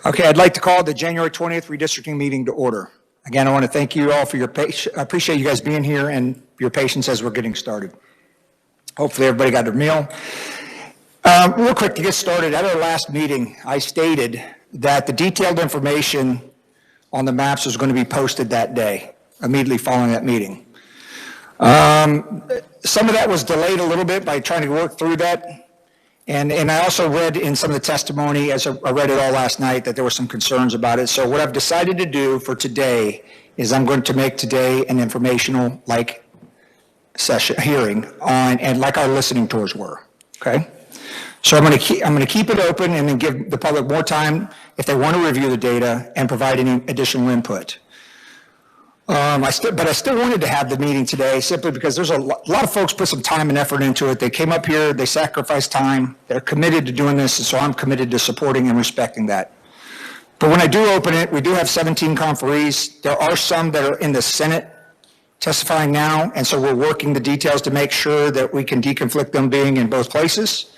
Okay, I'd like to call the January 20th redistricting meeting to order. Again, I want to thank you all for your patience. I appreciate you guys being here and your patience as we're getting started. Hopefully everybody got their meal. Real quick to get started, at our last meeting, I stated that the detailed information on the maps was going to be posted that day, immediately following that meeting. Some of that was delayed a little bit by trying to work through that. And I also read in some of the testimony, as I read it all last night, that there were some concerns about it. So what I've decided to do for today is I'm going to make today an informational session hearing on, and like our listening tours were, okay? So I'm going to keep it open and then give the public more time if they want to review the data and provide any additional input. But I still wanted to have the meeting today simply because there's a lot of folks put some time and effort into it. They came up here, they sacrificed time, they're committed to doing this, and so I'm committed to supporting and respecting that. But when I do open it, we do have 17 conferees. There are some that are in the Senate testifying now, and so we're working the details to make sure that we can deconflict them being in both places.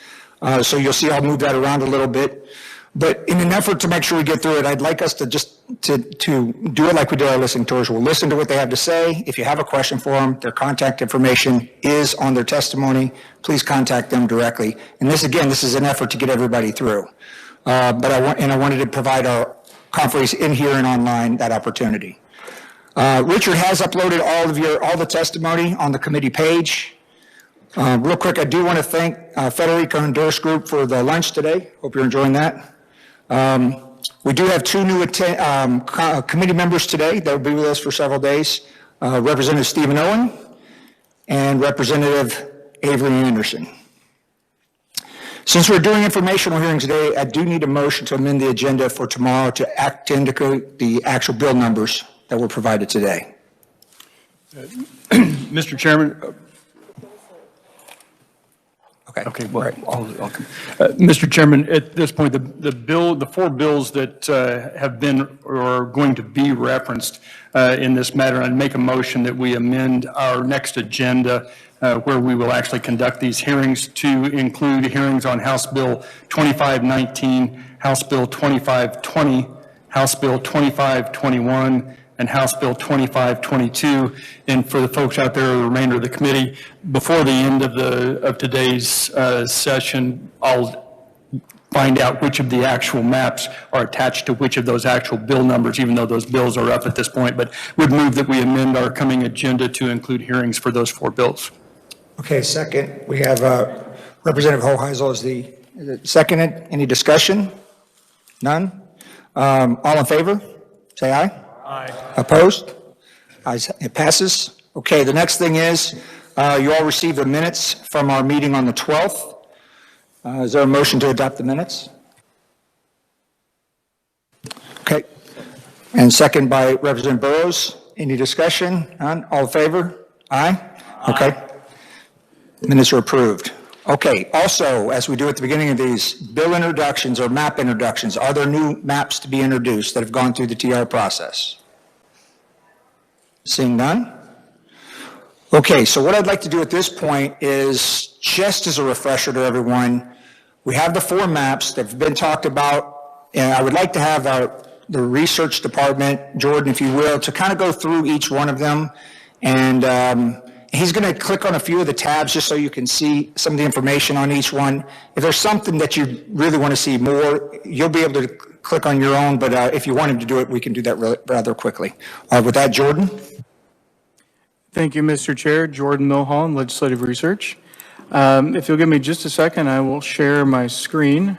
So you'll see I'll move that around a little bit. But in an effort to make sure we get through it, I'd like us to just to do it like we did our listening tours. We'll listen to what they have to say. If you have a question for them, their contact information is on their testimony. Please contact them directly. And this, again, this is an effort to get everybody through. But I wanted to provide our conferees in here and online that opportunity. Richard has uploaded all the testimony on the committee page. Real quick, I do want to thank Federico Honduras Group for the lunch today. Hope you're enjoying that. We do have two new committee members today that will be with us for several days, Representative Stephen Owen and Representative Avery Anderson. Since we're doing informational hearings today, I do need a motion to amend the agenda for tomorrow to indicate the actual bill numbers that were provided today. Mr. Chairman. Okay. Well, right. Mr. Chairman, at this point, the four bills that have been or are going to be referenced in this matter, I'd make a motion that we amend our next agenda where we will actually conduct these hearings to include hearings on House Bill 2519, House Bill 2520, House Bill 2521, and House Bill 2522. And for the folks out there, the remainder of the committee, before the end of today's session, I'll find out which of the actual maps are attached to which of those actual bill numbers, even though those bills are up at this point, but would move that we amend our coming agenda to include hearings for those four bills. Okay, second, we have Representative Hoheisel as the seconded. Any discussion? None? All in favor? Say aye. Aye. Opposed? It passes. Okay, the next thing is you all received the minutes from our meeting on the 12th. Is there a motion to adopt the minutes? Okay. And second by Representative Burrows. Any discussion? None? All in favor? Aye? Aye. Okay. Minutes are approved. Okay, also, as we do at the beginning of these, bill introductions or map introductions, are there new maps to be introduced that have gone through the TR process? Seeing none? Okay, so what I'd like to do at this point is, just as a refresher to everyone, we have the four maps that have been talked about, and I would like to have the research department, Jordan, if you will, to kind of go through each one of them, and he's going to click on a few of the tabs just so you can see some of the information on each one. If there's something that you really want to see more, you'll be able to click on your own, but if you want him to do it, we can do that rather quickly. With that, Jordan. Thank you, Mr. Chair. Jordan Milholland, Legislative Research. If you'll give me just a second, I will share my screen.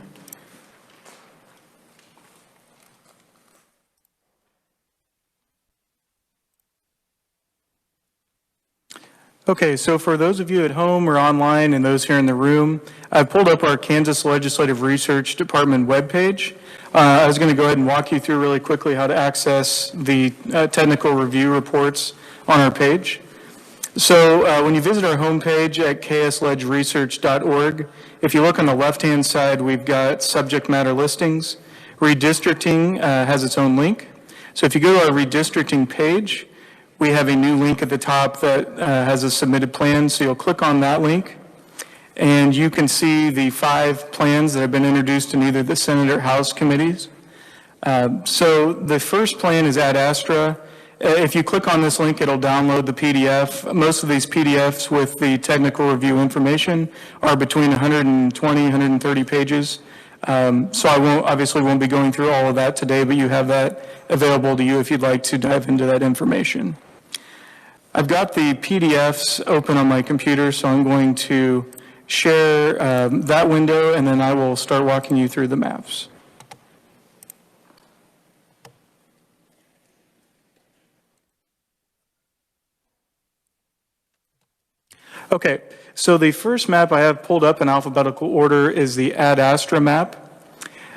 Okay, so for those of you at home or online and those here in the room, I've pulled up our Kansas Legislative Research Department webpage. I was going to go ahead and walk you through really quickly how to access the technical review reports on our page. So when you visit our homepage at ks.gov, if you look on the left-hand side, we've got subject matter listings. Redistricting has its own link. So if you go to our redistricting page, we have a new link at the top that has a submitted plan. So you'll click on that link and you can see the 5 plans that have been introduced in either the Senate or House committees. So the first plan is Ad Astra. If you click on this link, it'll download the PDF. Most of these PDFs with the technical review information are between 120, 130 pages. So I obviously won't be going through all of that today, but you have that available to you if you'd like to dive into that information. I've got the PDFs open on my computer, so I'm going to share that window, and then I will start walking you through the maps. Okay, so the first map I have pulled up in alphabetical order is the Ad Astra map.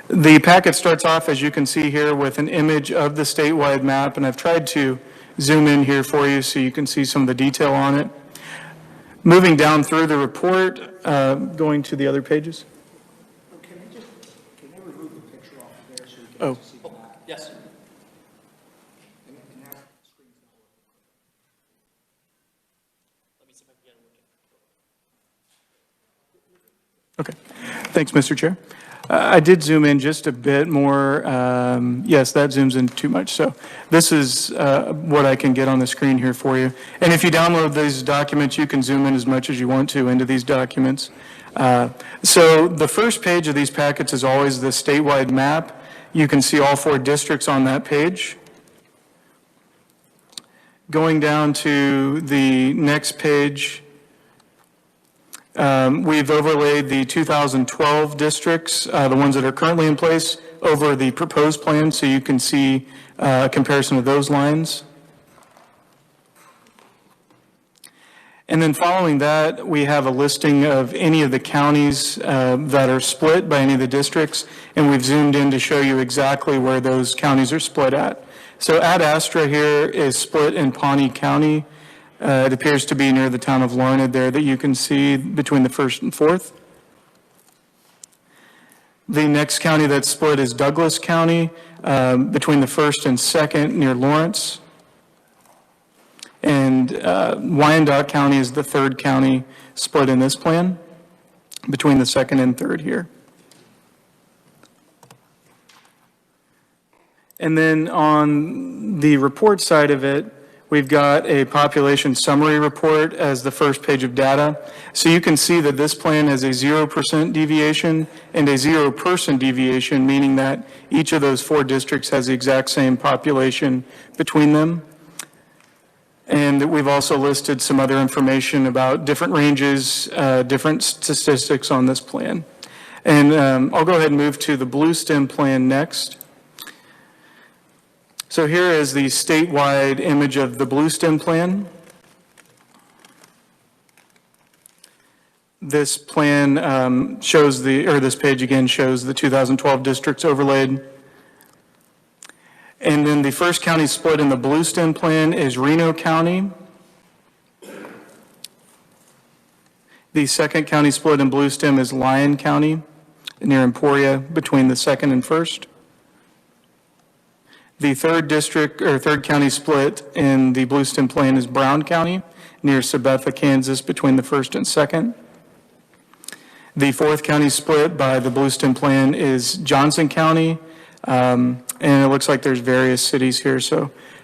The packet starts off, as you can see here, with an image of the statewide map, and I've tried to zoom in here for you so you can see some of the detail on it. Moving down through the report, going to the other pages. Can I remove the picture off of there so you can Oh. see the map? Yes. And now the screen's not working. Let me see if I can get it working. Okay. Thanks, Mr. Chair. I did zoom in just a bit more. Yes, that zooms in too much. So this is what I can get on the screen here for you. And if you download these documents, you can zoom in as much as you want to into these documents. So the first page of these packets is always the statewide map. You can see all 4 districts on that page. Going down to the next page, we've overlaid the 2012 districts, the ones that are currently in place, over the proposed plan, so you can see a comparison of those lines. And then following that, we have a listing of any of the counties that are split by any of the districts, and we've zoomed in to show you exactly where those counties are split at. So Ad Astra here is split in Pawnee County. It appears to be near the town of Larned there that you can see between the 1st and 4th. The next county that's split is Douglas County, between the 1st and 2nd near Lawrence. And Wyandotte County is the 3rd county split in this plan, between the 2nd and 3rd here. And then on the report side of it, we've got a population summary report as the first page of data. So you can see that this plan has a 0% deviation and a 0-person deviation, meaning that each of those 4 districts has the exact same population between them. And we've also listed some other information about different ranges, different statistics on this plan. And I'll go ahead and move to the Blue Stem plan next. So here is the statewide image of the Blue Stem plan. This plan shows this page again shows the 2012 districts overlaid. And then the first county split in the Blue Stem plan is Reno County. The second county split in Blue Stem is Lyon County, near Emporia, between the 2nd and 1st. The third county split in the Blue Stem plan is Brown County, near Sabetha, Kansas, between the 1st and 2nd. The 4th county split by the Blue Stem plan is Johnson County, and it looks like there's various cities here,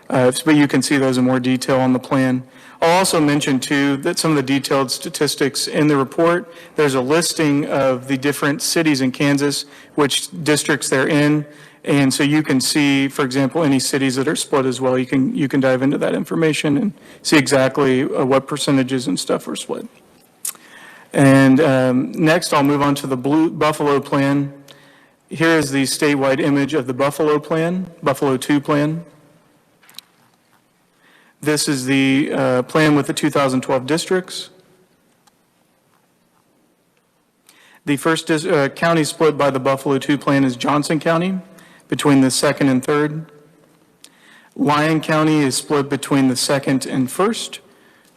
but you can see those in more detail on the plan. I'll also mention too that some of the detailed statistics in the report, there's a listing of the different cities in Kansas, which districts they're in. And so you can see, for example, any cities that are split as well. You can dive into that information and see exactly what percentages and stuff are split. And next, I'll move on to the Buffalo plan. Here is the statewide image of the Buffalo plan, Buffalo 2 plan. This is the plan with the 2012 districts. The first county split by the Buffalo 2 plan is Johnson County, between the 2nd and 3rd. Lyon County is split between the 2nd and 1st,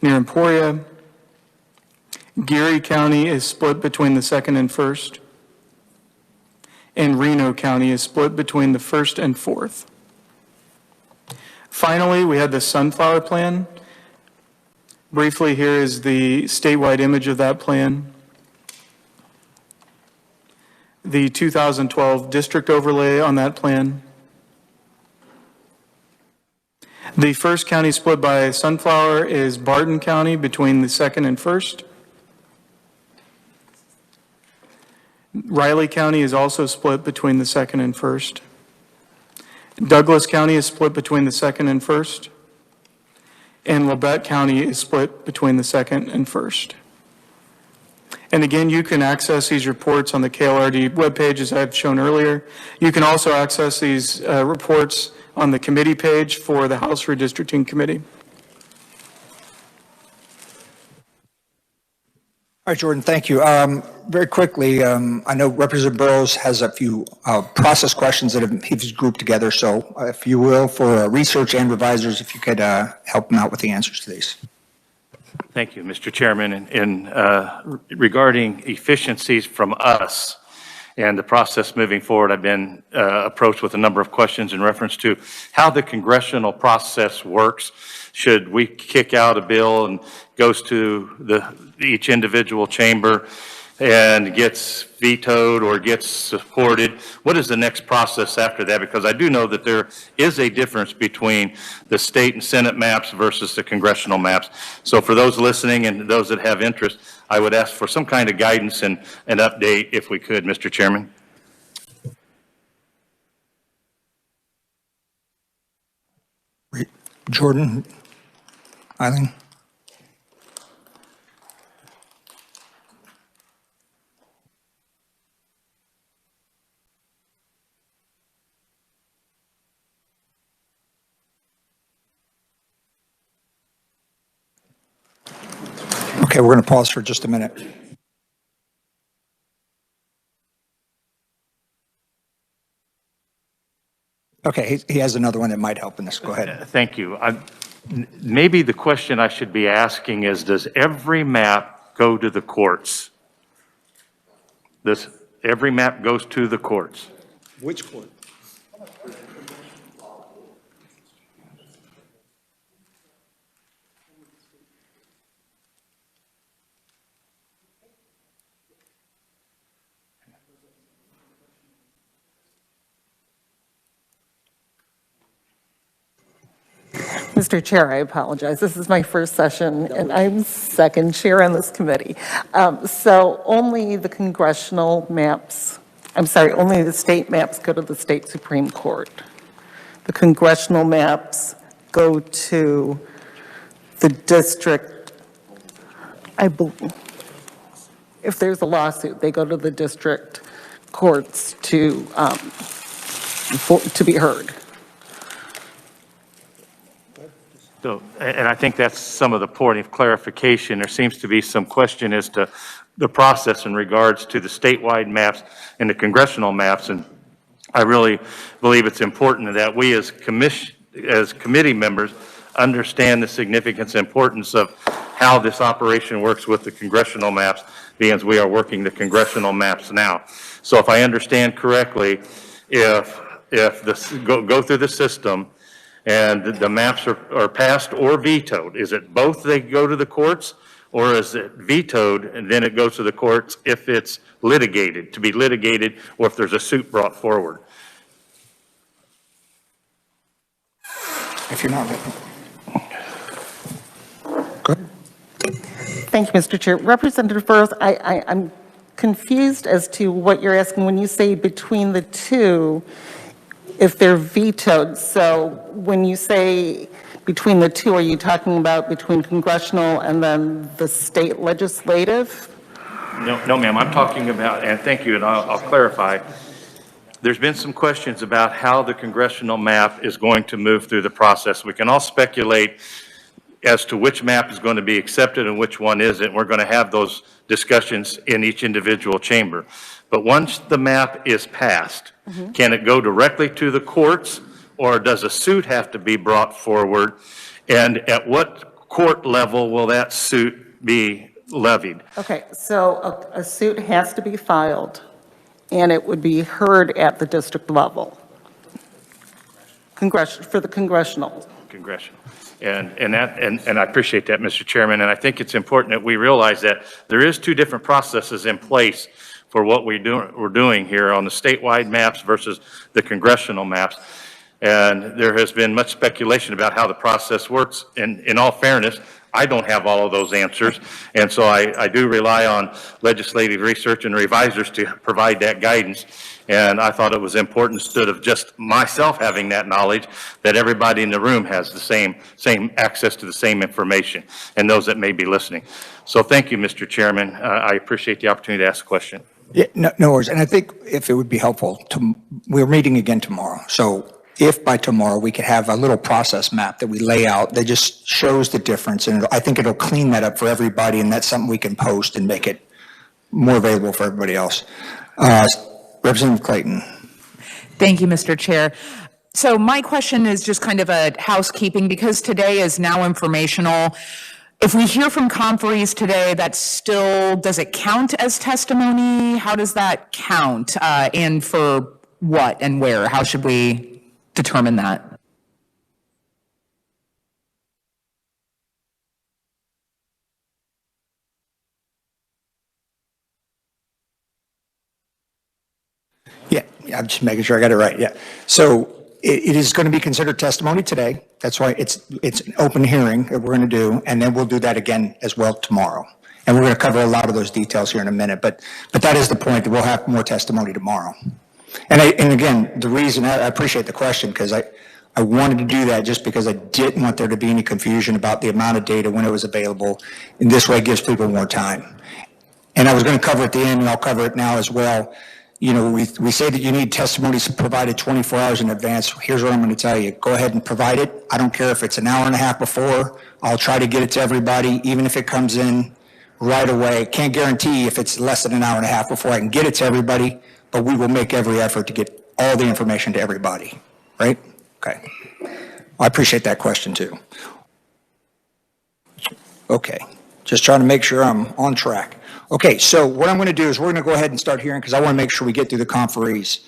near Emporia. Geary County is split between the 2nd and 1st. And Reno County is split between the 1st and 4th. Finally, we had the Sunflower plan. Briefly, here is the statewide image of that plan. The 2012 district overlay on that plan. The first county split by Sunflower is Barton County between the 2nd and 1st. Riley County is also split between the 2nd and 1st. Douglas County is split between the 2nd and 1st. And Labette County is split between the 2nd and 1st. And again, you can access these reports on the KLRD webpage, as I've shown earlier. You can also access these reports on the committee page for the House Redistricting Committee. All right, Jordan, thank you. Very quickly, I know Representative Burrows has a few process questions that he's grouped together. So if you will, for research and revisers, if you could help him out with the answers to these. Thank you, Mr. Chairman. And regarding efficiencies from us and the process moving forward, I've been approached with a number of questions in reference to how the congressional process works. Should we kick out a bill and goes to each individual chamber and gets vetoed or gets supported? What is the next process after that? Because I do know that there is a difference between the state and Senate maps versus the congressional maps. So for those listening and those that have interest, I would ask for some kind of guidance and an update if we could, Mr. Chairman. Jordan, Eileen. Okay, we're going to pause for just a minute. Okay, he has another one that might help in this. Go ahead. Thank you. Maybe the question I should be asking is, does every map go to the courts? Every map goes to the courts? Which court? Mr. Chair, I apologize. This is my first session, and I'm second chair on this committee. So only the congressional maps, only the state maps go to the state Supreme Court. The congressional maps go to the district. I believe, if there's a lawsuit, they go to the district courts to be heard. So, and I think that's some of the point of clarification. There seems to be some question as to the process in regards to the statewide maps and the congressional maps. And I really believe it's important that we as committee members understand the significance and importance of how this operation works with the congressional maps, being we are working the congressional maps now. So if I understand correctly, if go through the system, and the maps are passed or vetoed, is it both they go to the courts, or is it vetoed and then it goes to the courts if it's litigated, to be litigated, or if there's a suit brought forward? If you're not ready. Go ahead. Thank you, Mr. Chair. Representative Burrows, I'm confused as to what you're asking when you say between the two, if they're vetoed. So when you say between the two, are you talking about between congressional and then the state legislative? No, ma'am, I'm talking about, and thank you, and I'll clarify. There's been some questions about how the congressional map is going to move through the process. We can all speculate as to which map is going to be accepted and which one isn't. We're going to have those discussions in each individual chamber. But once the map is passed, can it go directly to the courts, or does a suit have to be brought forward? And at what court level will that suit be levied? Okay, so a suit has to be filed, and it would be heard at the district level. For the congressional. Congressional. And I appreciate that, Mr. Chairman, and I think it's important that we realize that there is two different processes in place for what we're doing here on the statewide maps versus the congressional maps. And there has been much speculation about how the process works. And in all fairness, I don't have all of those answers. And so I do rely on legislative research and revisers to provide that guidance. And I thought it was important, instead of just myself having that knowledge, that everybody in the room has the same access to the same information, and those that may be listening. So thank you, Mr. Chairman. I appreciate the opportunity to ask a question. Yeah, no worries. And I think if it would be helpful, we're meeting again tomorrow. So if by tomorrow we could have a little process map that we lay out that just shows the difference, and I think it'll clean that up for everybody, and that's something we can post and make it more available for everybody else. Representative Clayton. Thank you, Mr. Chair. So my question is just kind of a housekeeping, because today is now informational. If we hear from conferees today, that still, does it count as testimony? How does that count? And for what and where? How should we determine that? Yeah, I'm just making sure I got it right. Yeah. So it is going to be considered testimony today. That's why it's an open hearing that we're going to do, and then we'll do that again as well tomorrow. And we're going to cover a lot of those details here in a minute, but that is the point, that we'll have more testimony tomorrow. And again, the reason I appreciate the question, because I wanted to do that just because I didn't want there to be any confusion about the amount of data when it was available. In this way, it gives people more time. And I was going to cover it at the end, and I'll cover it now as well. You know, we say that you need testimonies provided 24 hours in advance. Here's what I'm going to tell you. Go ahead and provide it. I don't care if it's an hour and a half before. I'll try to get it to everybody, even if it comes in right away. Can't guarantee if it's less than an hour and a half before I can get it to everybody, but we will make every effort to get all the information to everybody, right? Okay. I appreciate that question too. Okay. Just trying to make sure I'm on track. Okay, so what I'm going to do is we're going to go ahead and start hearing, because I want to make sure we get through the conferees.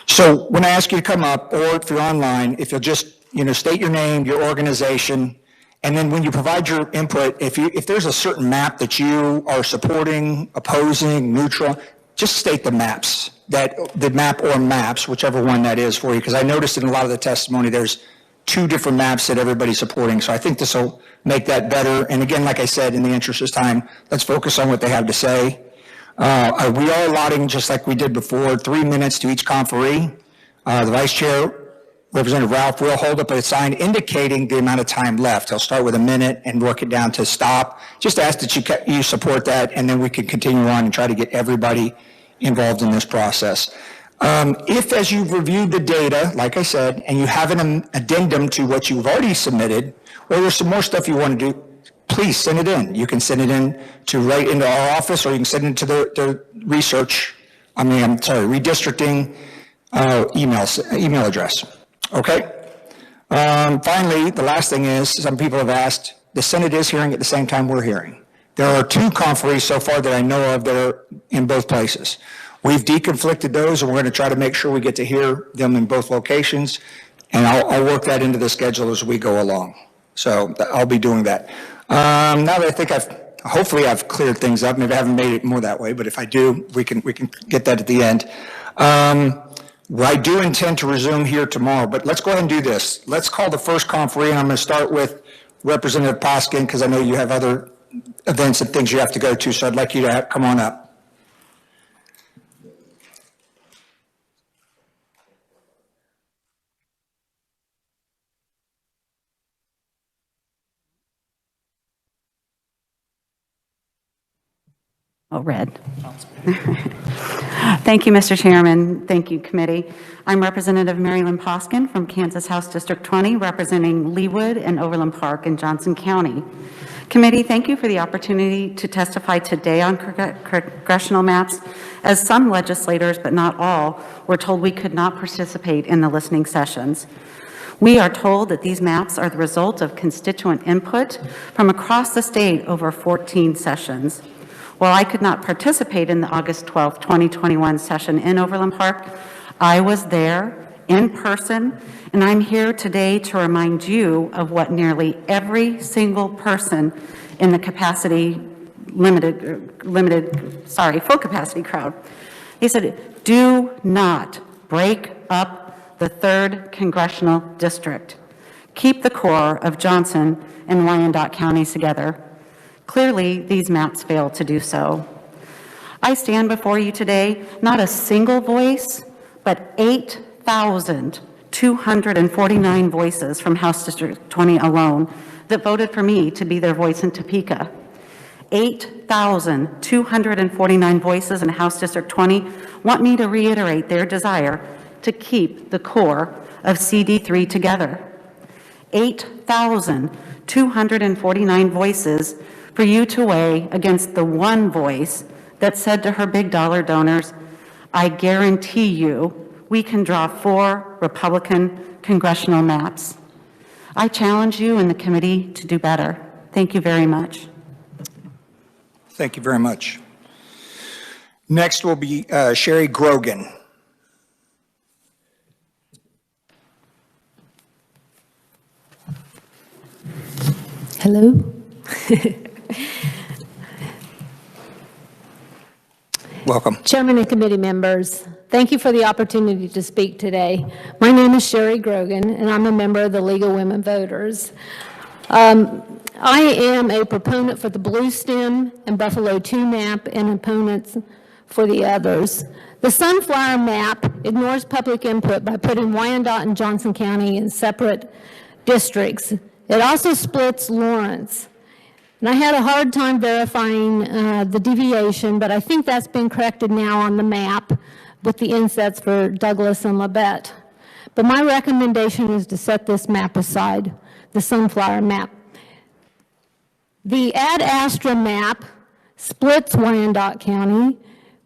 So when I ask you to come up, or if you're online, if you'll just, state your name, your organization, and then when you provide your input, if there's a certain map that you are supporting, opposing, neutral, just state the maps, the map or maps, whichever one that is for you, because I noticed in a lot of the testimony there's two different maps that everybody's supporting. So I think this will make that better. And again, like I said, in the interest of time, let's focus on what they have to say. We are allotting, just like we did before, 3 minutes to each conferee. The Vice Chair, Representative Ralph, will hold up a sign indicating the amount of time left. He'll start with a minute and work it down to stop. Just ask that you support that, and then we can continue on and try to get everybody involved in this process. If, as you've reviewed the data, like I said, and you have an addendum to what you've already submitted, or there's some more stuff you want to do, please send it in. You can send it in right into our office, or you can send it to the redistricting email address. Okay? Finally, the last thing is, some people have asked, the Senate is hearing at the same time we're hearing. There are 2 conferees so far that I know of that are in both places. We've deconflicted those, and we're going to try to make sure we get to hear them in both locations, and I'll work that into the schedule as we go along. So I'll be doing that. Now that I think hopefully I've cleared things up. Maybe I haven't made it more that way, but if I do, we can get that at the end. I do intend to resume here tomorrow, but let's go ahead and do this. Let's call the first conferee, and I'm going to start with Representative Poskin, because I know you have other events and things you have to go to, so I'd like you to come on up. Oh, red. Thank you, Mr. Chairman. Thank you, committee. I'm Representative Marilyn Poskin from Kansas House District 20, representing Leawood and Overland Park in Johnson County. Committee, thank you for the opportunity to testify today on congressional maps, as some legislators, but not all, were told we could not participate in the listening sessions. We are told that these maps are the result of constituent input from across the state over 14 sessions. While I could not participate in the August 12, 2021 session in Overland Park, I was there in person, and I'm here today to remind you of what nearly every single person in the full capacity crowd. They said, do not break up the 3rd Congressional District. Keep the core of Johnson and Wyandotte counties together. Clearly, these maps fail to do so. I stand before you today, not a single voice, but 8,249 voices from House District 20 alone that voted for me to be their voice in Topeka. 8,249 voices in House District 20 want me to reiterate their desire to keep the core of CD3 together. 8,249 voices for you to weigh against the one voice that said to her big dollar donors, I guarantee you we can draw 4 Republican congressional maps. I challenge you and the committee to do better. Thank you very much. Thank you very much. Next will be Sherry Grogan. Hello. Welcome. Chairman and committee members, thank you for the opportunity to speak today. My name is Sherry Grogan, and I'm a member of the League of Women Voters. I am a proponent for the Blue Stem and Buffalo 2 map and opponents for the others. The Sunflower map ignores public input by putting Wyandotte and Johnson County in separate districts. It also splits Lawrence. And I had a hard time verifying the deviation, but I think that's been corrected now on the map with the insets for Douglas and Labette. But my recommendation is to set this map aside, the Sunflower map. The Ad Astra map splits Wyandotte County,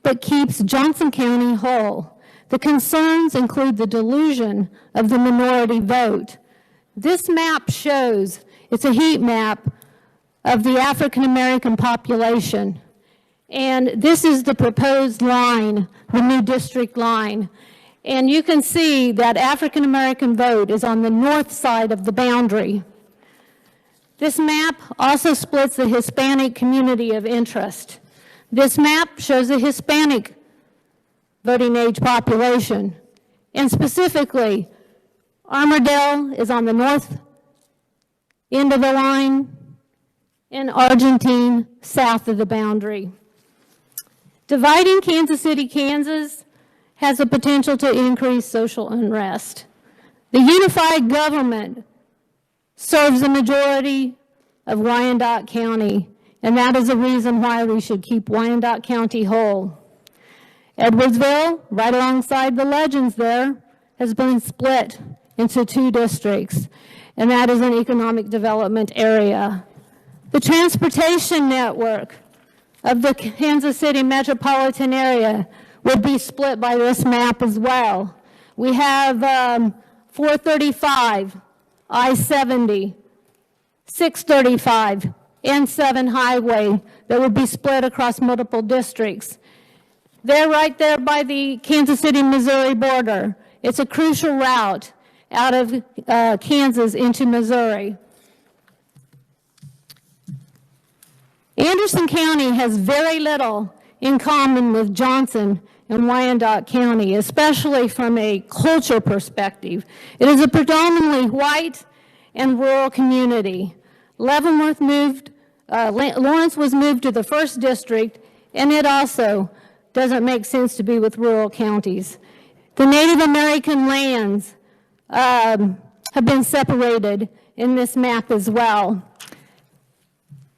but keeps Johnson County whole. The concerns include the delusion of the minority vote. This map shows, it's a heat map of the African American population. And this is the proposed line, the new district line. And you can see that African American vote is on the north side of the boundary. This map also splits the Hispanic community of interest. This map shows the Hispanic voting age population. And specifically, Armourdale is on the north end of the line, and Argentine south of the boundary. Dividing Kansas City, Kansas has the potential to increase social unrest. The unified government serves the majority of Wyandotte County, and that is the reason why we should keep Wyandotte County whole. Edwardsville, right alongside the Legends there, has been split into 2 districts, and that is an economic development area. The transportation network of the Kansas City metropolitan area would be split by this map as well. We have 435, I-70, 635, and 7 highway that would be split across multiple districts. They're right there by the Kansas City, Missouri border. It's a crucial route out of Kansas into Missouri. Anderson County has very little in common with Johnson and Wyandotte County, especially from a culture perspective. It is a predominantly white and rural community. Leavenworth moved, Lawrence was moved to the 1st district, and it also doesn't make sense to be with rural counties. The Native American lands have been separated in this map as well.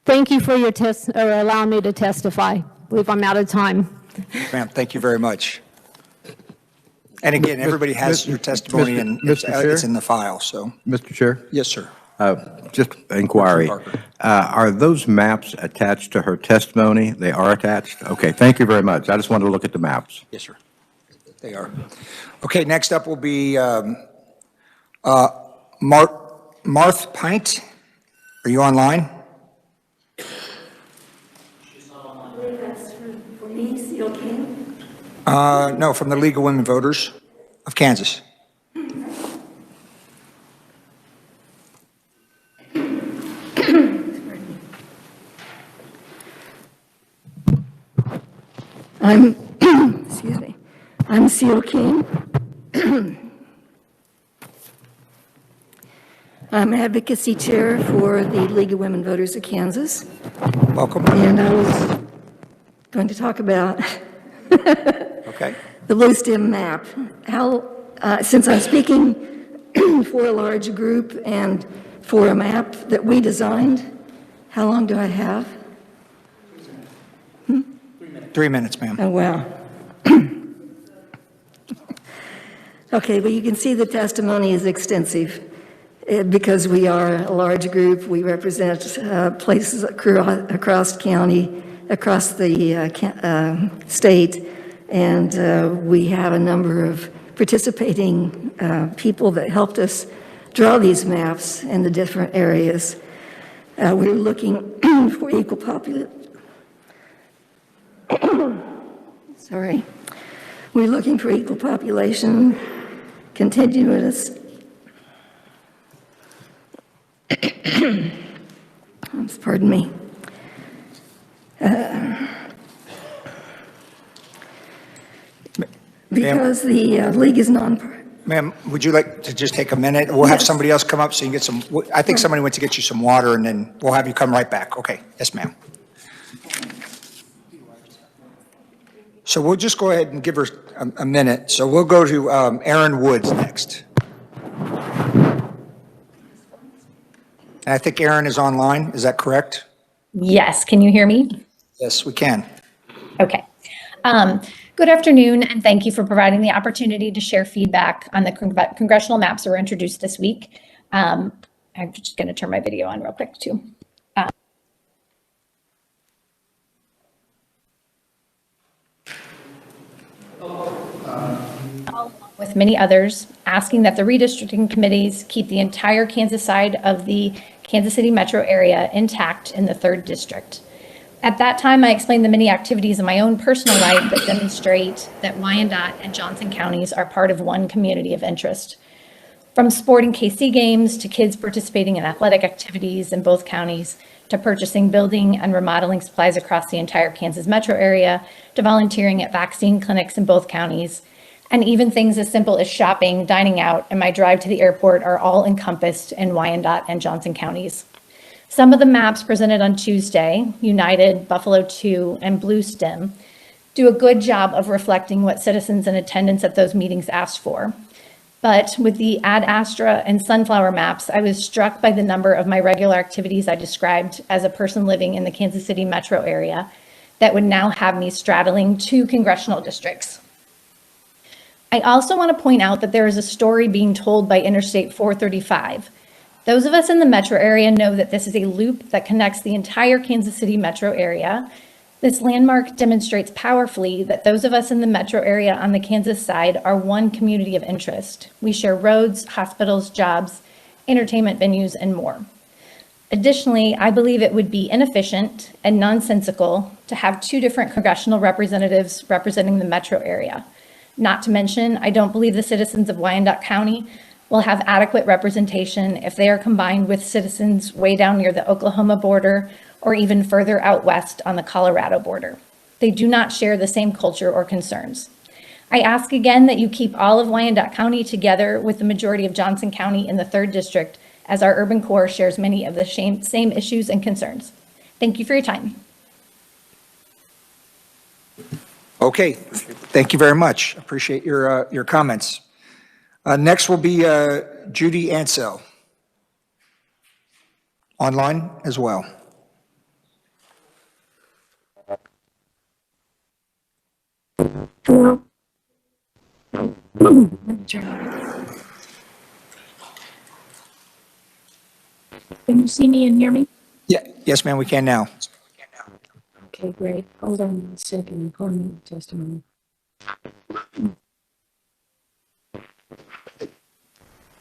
Thank you for your allowing me to testify. I believe I'm out of time. Ma'am, thank you very much. And again, everybody has your testimony, and it's in the file, so. Mr. Chair? Yes, sir. Just inquiry. Are those maps attached to her testimony? They are attached? Okay, thank you very much. I just wanted to look at the maps. Yes, sir. They are. Okay, next up will be Marth Pint. Are you online? No, from the League of Women Voters of Kansas. Excuse me, I'm Seal King. I'm Advocacy Chair for the League of Women Voters of Kansas, Welcome. and I was going to talk about Okay. the blue stem map. How, since I'm speaking for a large group and for a map that we designed, how long do I have? 3 minutes, ma'am. Oh, wow. Okay, well, you can see the testimony is extensive because we are a large group. We represent places across county, across the state, and we have a number of participating people that helped us draw these maps in the different areas. We're looking for equal population. Sorry. We're looking for equal population, continuous. Pardon me. Because the league is Ma'am, would you like to just take a minute? We'll have somebody else come up so you can get some, I think somebody went to get you some water, and then we'll have you come right back. Okay, yes, ma'am. So we'll just go ahead and give her a minute. So we'll go to Aaron Woods next. And I think Aaron is online, is that correct? Yes, can you hear me? Yes, we can. Okay. Good afternoon, and thank you for providing the opportunity to share feedback on the congressional maps that were introduced this week. I'm just going to turn my video on real quick too. With many others, asking that the redistricting committees keep the entire Kansas side of the Kansas City metro area intact in the 3rd district. At that time, I explained the many activities in my own personal life that demonstrate that Wyandotte and Johnson counties are part of one community of interest. From sporting KC games to kids participating in athletic activities in both counties, to purchasing, building, and remodeling supplies across the entire Kansas metro area, to volunteering at vaccine clinics in both counties, and even things as simple as shopping, dining out, and my drive to the airport are all encompassed in Wyandotte and Johnson counties. Some of the maps presented on Tuesday, United, Buffalo 2, and Blue Stem, do a good job of reflecting what citizens in attendance at those meetings asked for. But with the Ad Astra and Sunflower maps, I was struck by the number of my regular activities I described as a person living in the Kansas City metro area that would now have me straddling 2 congressional districts. I also want to point out that there is a story being told by Interstate 435. Those of us in the metro area know that this is a loop that connects the entire Kansas City metro area. This landmark demonstrates powerfully that those of us in the metro area on the Kansas side are one community of interest. We share roads, hospitals, jobs, entertainment venues, and more. Additionally, I believe it would be inefficient and nonsensical to have 2 different congressional representatives representing the metro area. Not to mention, I don't believe the citizens of Wyandotte County will have adequate representation if they are combined with citizens way down near the Oklahoma border or even further out west on the Colorado border. They do not share the same culture or concerns. I ask again that you keep all of Wyandotte County together with the majority of Johnson County in the 3rd district, as our urban core shares many of the same issues and concerns. Thank you for your time. Okay, thank you very much. Appreciate your comments. Next will be Judy Ansell. Online as well. Hello. Can you see me and hear me? Yeah, yes, ma'am, we can now. Okay, great. Hold on one second. Hold on testimony.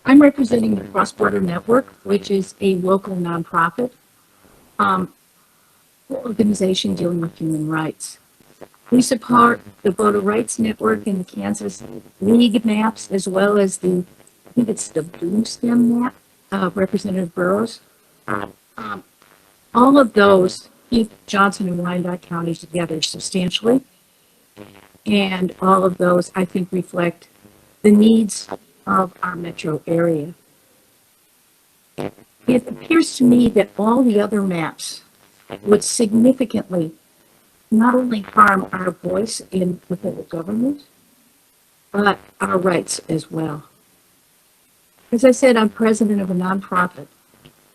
I'm representing the Cross Border Network, which is a local nonprofit organization dealing with human rights. We support the Voter Rights Network and the Kansas League maps, as well as I think it's the Blue Stem map, Representative Burrows. All of those keep Johnson and Wyandotte counties together substantially. And all of those, I think, reflect the needs of our metro area. It appears to me that all the other maps would significantly not only harm our voice in the federal government, but our rights as well. As I said, I'm president of a nonprofit.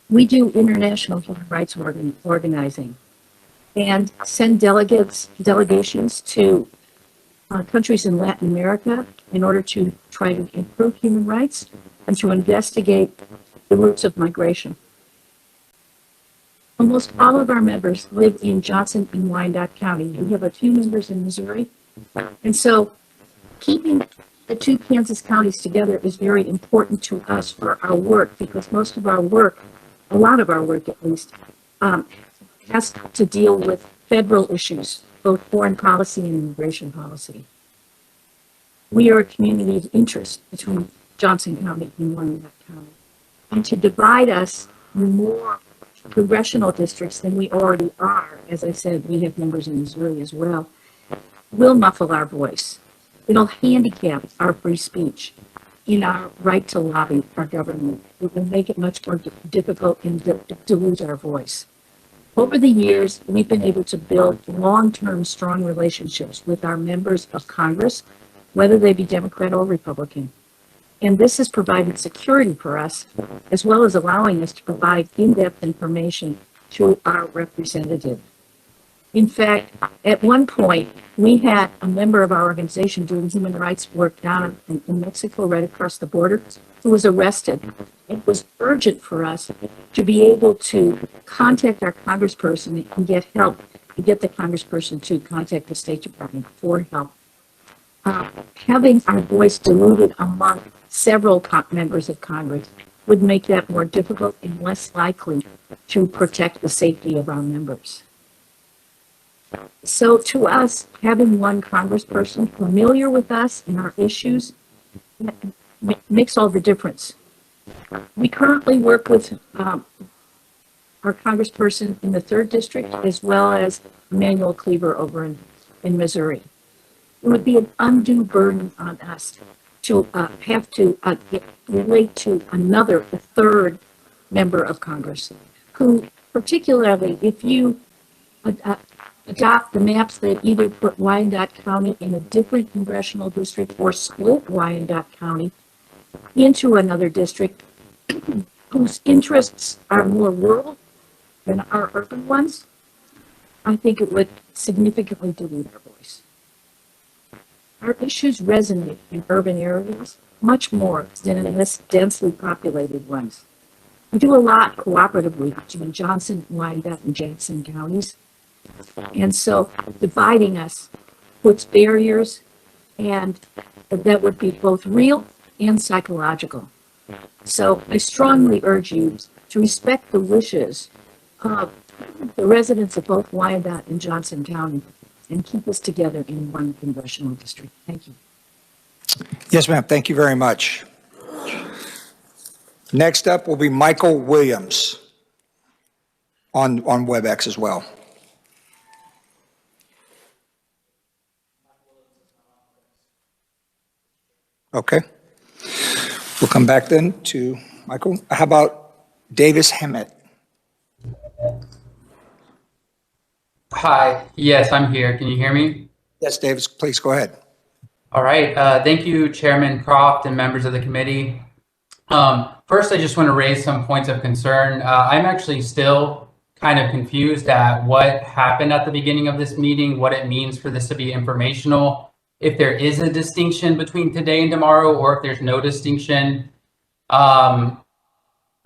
We do international human rights organizing and send delegations to countries in Latin America in order to try to improve human rights and to investigate the roots of migration. Almost all of our members live in Johnson and Wyandotte County. We have a few members in Missouri. And so keeping the two Kansas counties together is very important to us for our work, because most of our work, a lot of our work at least, has to deal with federal issues, both foreign policy and immigration policy. We are a community of interest between Johnson County and Wyandotte County. And to divide us in more congressional districts than we already are, as I said, we have members in Missouri as well, will muffle our voice. It'll handicap our free speech in our right to lobby our government. It will make it much more difficult and dilute our voice. Over the years, we've been able to build long-term strong relationships with our members of Congress, whether they be Democrat or Republican. And this has provided security for us, as well as allowing us to provide in-depth information to our representative. In fact, at one point, we had a member of our organization doing human rights work down in Mexico, right across the border, who was arrested. It was urgent for us to be able to contact our congressperson and get help, and get the congressperson to contact the State Department for help. Having our voice diluted among several members of Congress would make that more difficult and less likely to protect the safety of our members. So to us, having one congressperson familiar with us and our issues makes all the difference. We currently work with our congressperson in the 3rd District, as well as Emmanuel Cleaver over in Missouri. It would be an undue burden on us to have to relate to another, the 3rd member of Congress, who particularly, if you adopt the maps that either put Wyandotte County in a different congressional district or split Wyandotte County into another district whose interests are more rural than our urban ones, I think it would significantly dilute our voice. Our issues resonate in urban areas much more than in less densely populated ones. We do a lot cooperatively between Johnson, Wyandotte, and Jackson counties. And so dividing us puts barriers, and that would be both real and psychological. So I strongly urge you to respect the wishes of the residents of both Wyandotte and Johnson County and keep us together in one congressional district. Thank you. Yes, ma'am. Thank you very much. Next up will be Michael Williams on WebEx as well. Okay. We'll come back then to Michael. How about Davis Hammett? Hi, yes, I'm here. Can you hear me? Yes, Davis, please go ahead. All right. Thank you, Chairman Croft and members of the committee. First, I just want to raise some points of concern. I'm actually still kind of confused at what happened at the beginning of this meeting, what it means for this to be informational, if there is a distinction between today and tomorrow, or if there's no distinction.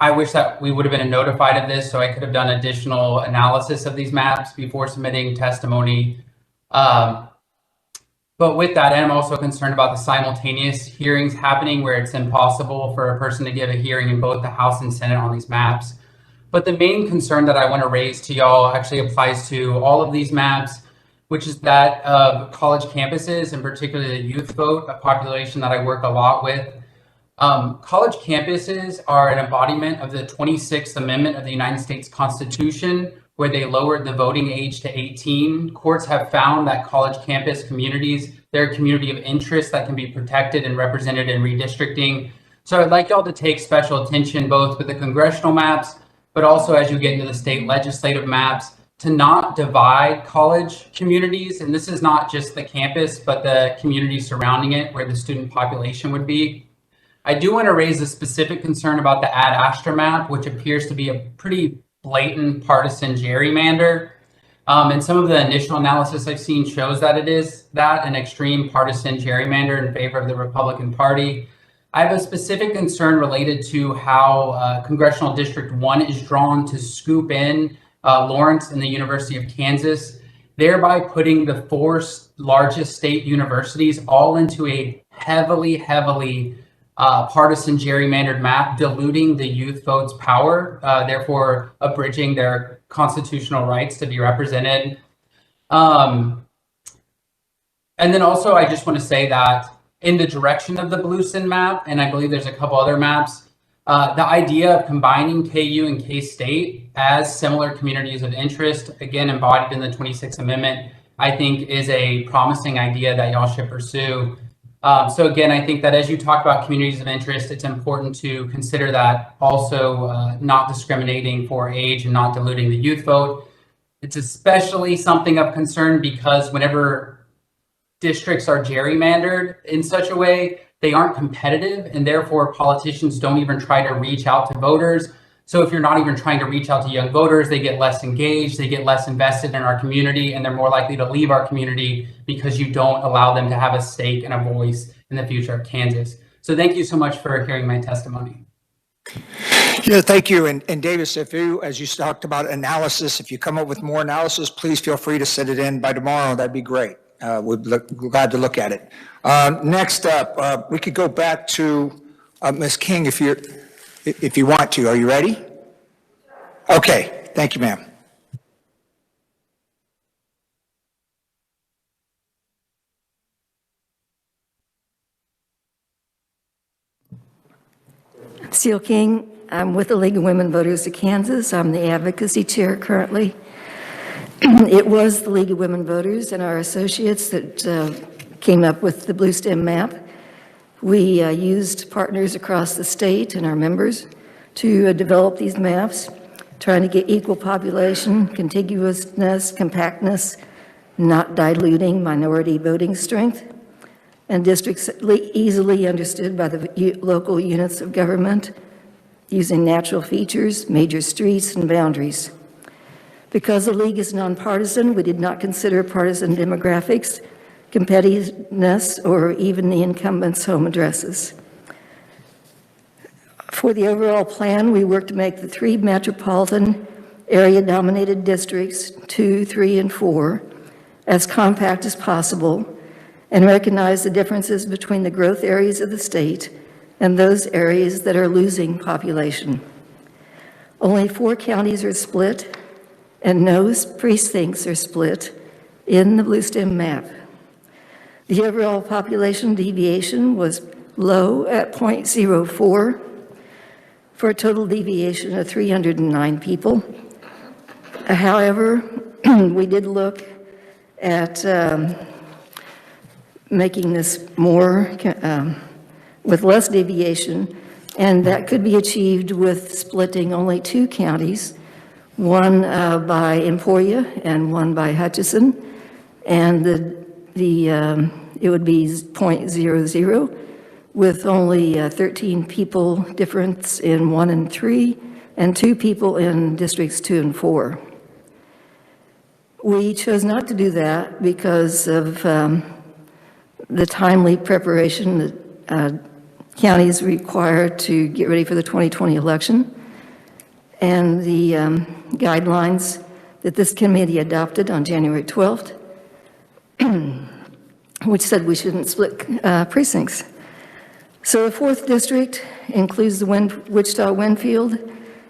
I wish that we would have been notified of this so I could have done additional analysis of these maps before submitting testimony. But with that, I'm also concerned about the simultaneous hearings happening where it's impossible for a person to give a hearing in both the House and Senate on these maps. But the main concern that I want to raise to y'all actually applies to all of these maps, which is that of college campuses, and particularly the youth vote, a population that I work a lot with. College campuses are an embodiment of the 26th Amendment of the United States Constitution, where they lowered the voting age to 18. Courts have found that college campus communities, they're a community of interest that can be protected and represented in redistricting. So I'd like y'all to take special attention both with the congressional maps, but also as you get into the state legislative maps, to not divide college communities. And this is not just the campus, but the community surrounding it where the student population would be. I do want to raise a specific concern about the Ad Astra map, which appears to be a pretty blatant partisan gerrymander. And some of the initial analysis I've seen shows that it is that, an extreme partisan gerrymander in favor of the Republican Party. I have a specific concern related to how Congressional District 1 is drawn to scoop in Lawrence and the University of Kansas, thereby putting the four largest state universities all into a heavily partisan gerrymandered map, diluting the youth vote's power, therefore abridging their constitutional rights to be represented. And then also, I just want to say that in the direction of the Blueston map, and I believe there's a couple other maps, the idea of combining KU and K-State as similar communities of interest, again, embodied in the 26th Amendment, I think is a promising idea that y'all should pursue. So again, I think that as you talk about communities of interest, it's important to consider that also not discriminating for age and not diluting the youth vote. It's especially something of concern because whenever districts are gerrymandered in such a way, they aren't competitive, and therefore politicians don't even try to reach out to voters. So if you're not even trying to reach out to young voters, they get less engaged, they get less invested in our community, and they're more likely to leave our community because you don't allow them to have a stake and a voice in the future of Kansas. So thank you so much for hearing my testimony. Yeah, thank you. And Davis, if you, as you talked about analysis, if you come up with more analysis, please feel free to send it in by tomorrow. That'd be great. We're glad to look at it. Next up, we could go back to Ms. King if you want to. Are you ready? Okay. Thank you, ma'am. Seal King. I'm with the League of Women Voters of Kansas. I'm the advocacy chair currently. It was the League of Women Voters and our associates that came up with the Bluestem map. We used partners across the state and our members to develop these maps, trying to get equal population, contiguousness, compactness, not diluting minority voting strength, and districts easily understood by the local units of government, using natural features, major streets, and boundaries. Because the League is nonpartisan, we did not consider partisan demographics, competitiveness, or even the incumbents' home addresses. For the overall plan, we worked to make the 3 metropolitan area-dominated districts, 2, 3, and 4, as compact as possible, and recognize the differences between the growth areas of the state and those areas that are losing population. Only 4 counties are split, and no precincts are split in the Bluestem map. The overall population deviation was low at 0.04 for a total deviation of 309 people. However, we did look at making this more with less deviation, and that could be achieved with splitting only 2 counties, one by Emporia and one by Hutchinson, and it would be 0.00 with only 13 people difference in 1 and 3 and 2 people in districts 2 and 4. We chose not to do that because of the timely preparation that counties require to get ready for the 2020 election, and the guidelines that this committee adopted on January 12th, which said we shouldn't split precincts. So the 4th district includes the Wichita-Winfield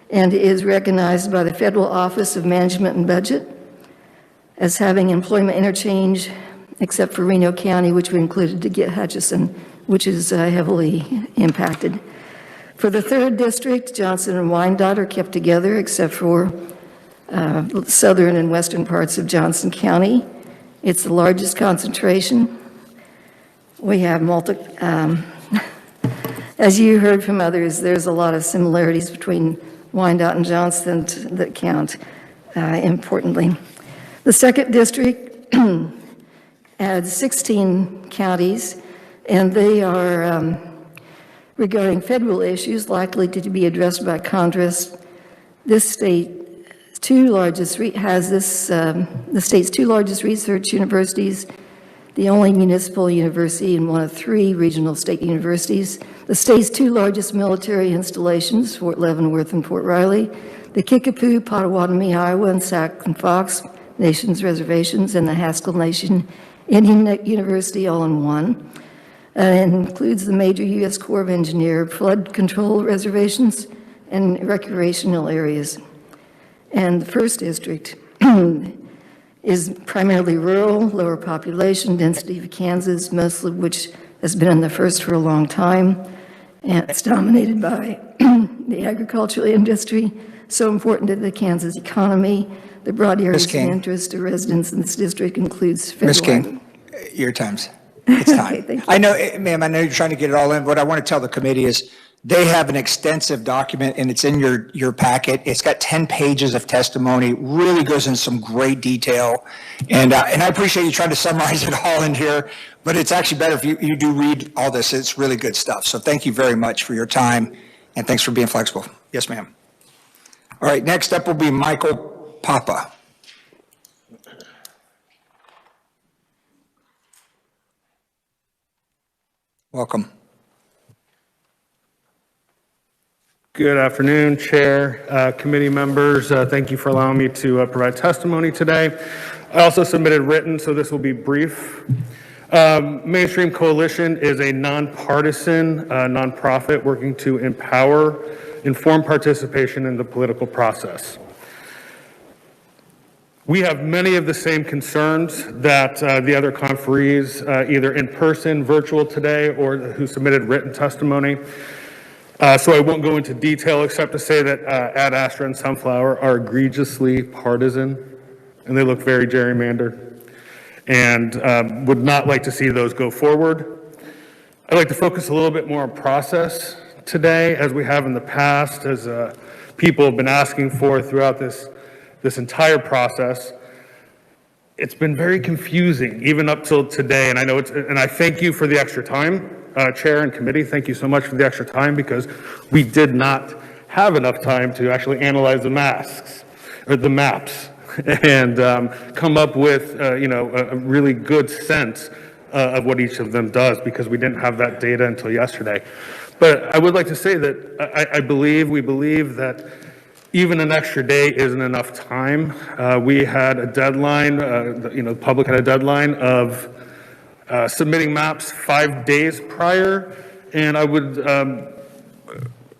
and is recognized by the Federal Office of Management and Budget as having employment interchange, except for Reno County, which we included to get Hutchinson, which is heavily impacted. For the 3rd district, Johnson and Wyandotte are kept together, except for southern and western parts of Johnson County. It's the largest concentration. We have As you heard from others, there's a lot of similarities between Wyandotte and Johnston that count importantly. The second district adds 16 counties, and they are regarding federal issues likely to be addressed by Congress. This state has the state's two largest research universities, the only municipal university and one of 3 regional state universities, the state's 2 largest military installations, Fort Leavenworth and Fort Riley, the Kickapoo, Potawatomi, Iowa, and Sac and Fox Nations reservations, and the Haskell Nation Indian University all in one. It includes the major U.S. Corps of Engineer flood control reservations and recreational areas. And the first district is primarily rural, lower population density of Kansas, most of which has been in the first for a long time. And it's dominated by the agricultural industry, so important to the Kansas economy. The broad areas of interest to residents in this district includes federal. Ms. King, your time's. It's time. Okay, thank you. I know, ma'am, I know you're trying to get it all in. What I want to tell the committee is they have an extensive document, and it's in your packet. It's got 10 pages of testimony, really goes into some great detail. And I appreciate you trying to summarize it all in here, but it's actually better if you do read all this. It's really good stuff. So thank you very much for your time, and thanks for being flexible. Yes, ma'am. All right, next up will be Michael Papa. Welcome. Good afternoon, Chair, committee members. Thank you for allowing me to provide testimony today. I also submitted written, so this will be brief. Mainstream Coalition is a nonpartisan nonprofit working to empower informed participation in the political process. We have many of the same concerns that the other conferees, either in person, virtual today, or who submitted written testimony. So I won't go into detail except to say that Ad Astra and Sunflower are egregiously partisan, and they look very gerrymandered, and would not like to see those go forward. I'd like to focus a little bit more on process today, as we have in the past, as people have been asking for throughout this entire process. It's been very confusing, even up till today, and I know and I thank you for the extra time, Chair and committee. Thank you so much for the extra time, because we did not have enough time to actually analyze the maps, and come up with a really good sense of what each of them does, because we didn't have that data until yesterday. But I would like to say that we believe that even an extra day isn't enough time. We had a deadline, the public had a deadline of submitting maps 5 days prior, and I would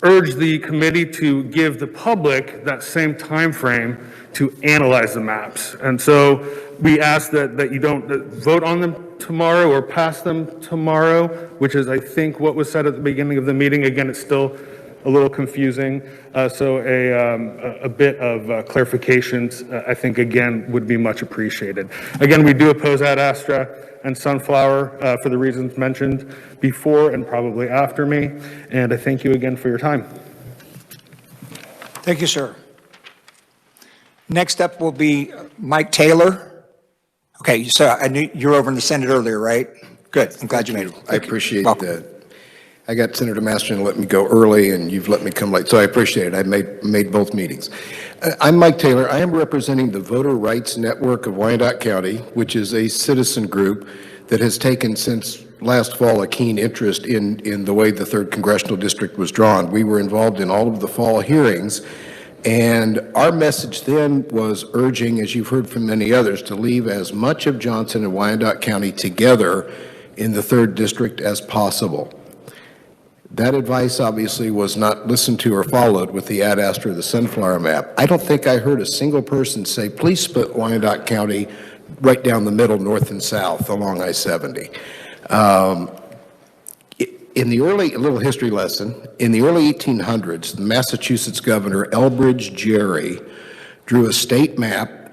urge the committee to give the public that same time frame to analyze the maps. And so we ask that you don't vote on them tomorrow or pass them tomorrow, which is, I think, what was said at the beginning of the meeting. Again, it's still a little confusing, so a bit of clarifications, I think, again, would be much appreciated. Again, we do oppose Ad Astra and Sunflower for the reasons mentioned before and probably after me, and I thank you again for your time. Thank you, sir. Next up will be Mike Taylor. Okay, so I knew you were over in the Senate earlier, right? Good, I'm glad you made it. I appreciate that. I got Senator Masterson to let me go early, and you've let me come late, so I appreciate it. I made both meetings. I'm Mike Taylor. I am representing the Voter Rights Network of Wyandotte County, which is a citizen group that has taken since last fall a keen interest in the way the 3rd Congressional District was drawn. We were involved in all of the fall hearings, and our message then was urging, as you've heard from many others, to leave as much of Johnson and Wyandotte County together in the 3rd District as possible. That advice obviously was not listened to or followed with the Ad Astra or the Sunflower map. I don't think I heard a single person say, please split Wyandotte County right down the middle, north and south, along I-70. In the early, a little history lesson, in the early 1800s, the Massachusetts governor, Elbridge Gerry, drew a state map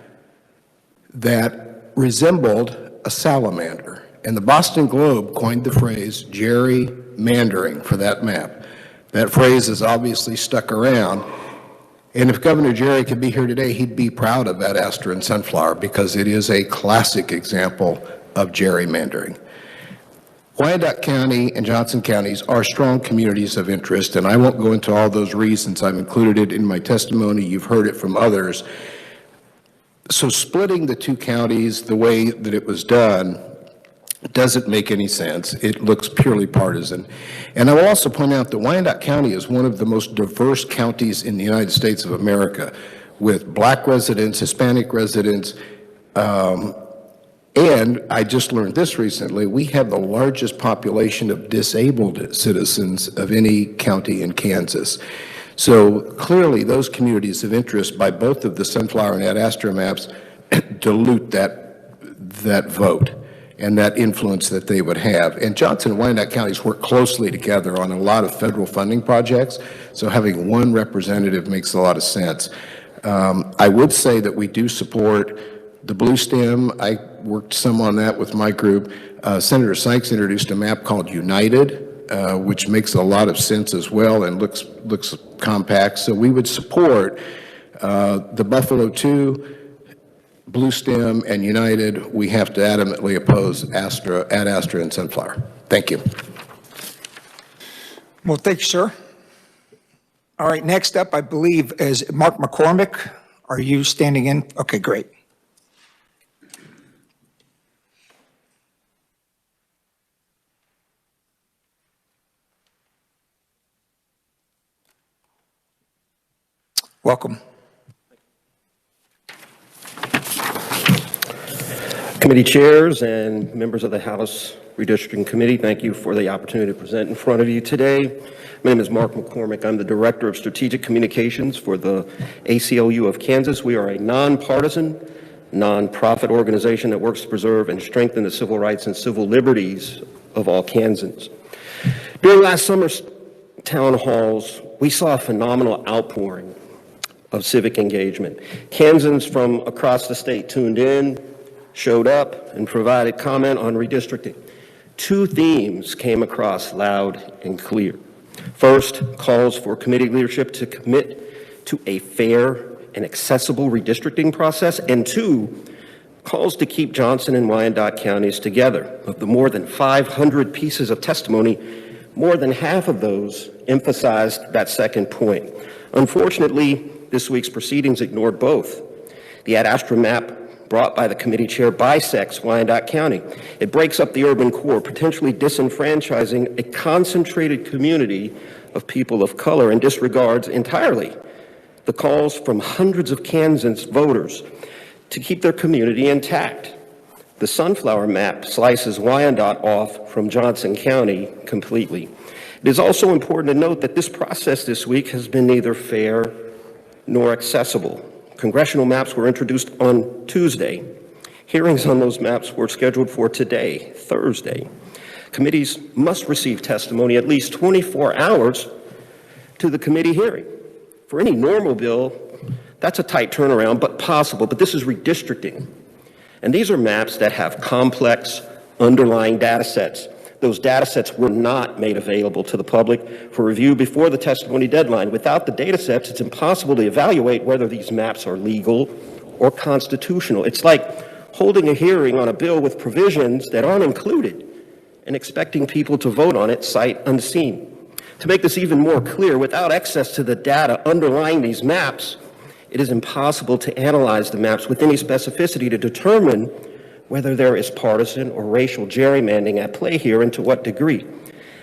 that resembled a salamander. And the Boston Globe coined the phrase Gerry gerrymandering for that map. That phrase is obviously stuck around. And if Governor Jerry could be here today, he'd be proud of Ad Astra and Sunflower because it is a classic example of gerrymandering. Wyandotte County and Johnson counties are strong communities of interest, and I won't go into all those reasons. I've included it in my testimony. You've heard it from others. So splitting the two counties the way that it was done doesn't make any sense. It looks purely partisan. And I will also point out that Wyandotte County is one of the most diverse counties in the United States of America, with Black residents, Hispanic residents, and I just learned this recently, we have the largest population of disabled citizens of any county in Kansas. So clearly those communities of interest by both of the Sunflower and Ad Astra maps dilute that vote and that influence that they would have. And Johnson and Wyandotte counties work closely together on a lot of federal funding projects, so having one representative makes a lot of sense. I would say that we do support the blue stem. I worked some on that with my group. Senator Sykes introduced a map called United, which makes a lot of sense as well and looks compact. So we would support the Buffalo 2, Blue Stem, and United. We have to adamantly oppose Ad Astra and Sunflower. Thank you. Well, thank you, sir. All right, next up, I believe, is Mark McCormick. Are you standing in? Okay, great. Welcome. Committee chairs and members of the House Redistricting Committee, thank you for the opportunity to present in front of you today. My name is Mark McCormick. I'm the Director of Strategic Communications for the ACLU of Kansas. We are a nonpartisan, nonprofit organization that works to preserve and strengthen the civil rights and civil liberties of all Kansans. During last summer's town halls, we saw a phenomenal outpouring of civic engagement. Kansans from across the state tuned in, showed up, and provided comment on redistricting. Two themes came across loud and clear. First, calls for committee leadership to commit to a fair and accessible redistricting process, and two, calls to keep Johnson and Wyandotte counties together. Of the more than 500 pieces of testimony, more than half of those emphasized that second point. Unfortunately, this week's proceedings ignored both. The Ad Astra map brought by the committee chair bisects Wyandotte County. It breaks up the urban core, potentially disenfranchising a concentrated community of people of color, and disregards entirely the calls from hundreds of Kansas voters to keep their community intact. The Sunflower map slices Wyandotte off from Johnson County completely. It is also important to note that this process this week has been neither fair nor accessible. Congressional maps were introduced on Tuesday. Hearings on those maps were scheduled for today, Thursday. Committees must receive testimony at least 24 hours to the committee hearing. For any normal bill, that's a tight turnaround, but possible. But this is redistricting. And these are maps that have complex underlying data sets. Those data sets were not made available to the public for review before the testimony deadline. Without the data sets, it's impossible to evaluate whether these maps are legal or constitutional. It's like holding a hearing on a bill with provisions that aren't included and expecting people to vote on it sight unseen. To make this even more clear, without access to the data underlying these maps, it is impossible to analyze the maps with any specificity to determine whether there is partisan or racial gerrymandering at play here and to what degree.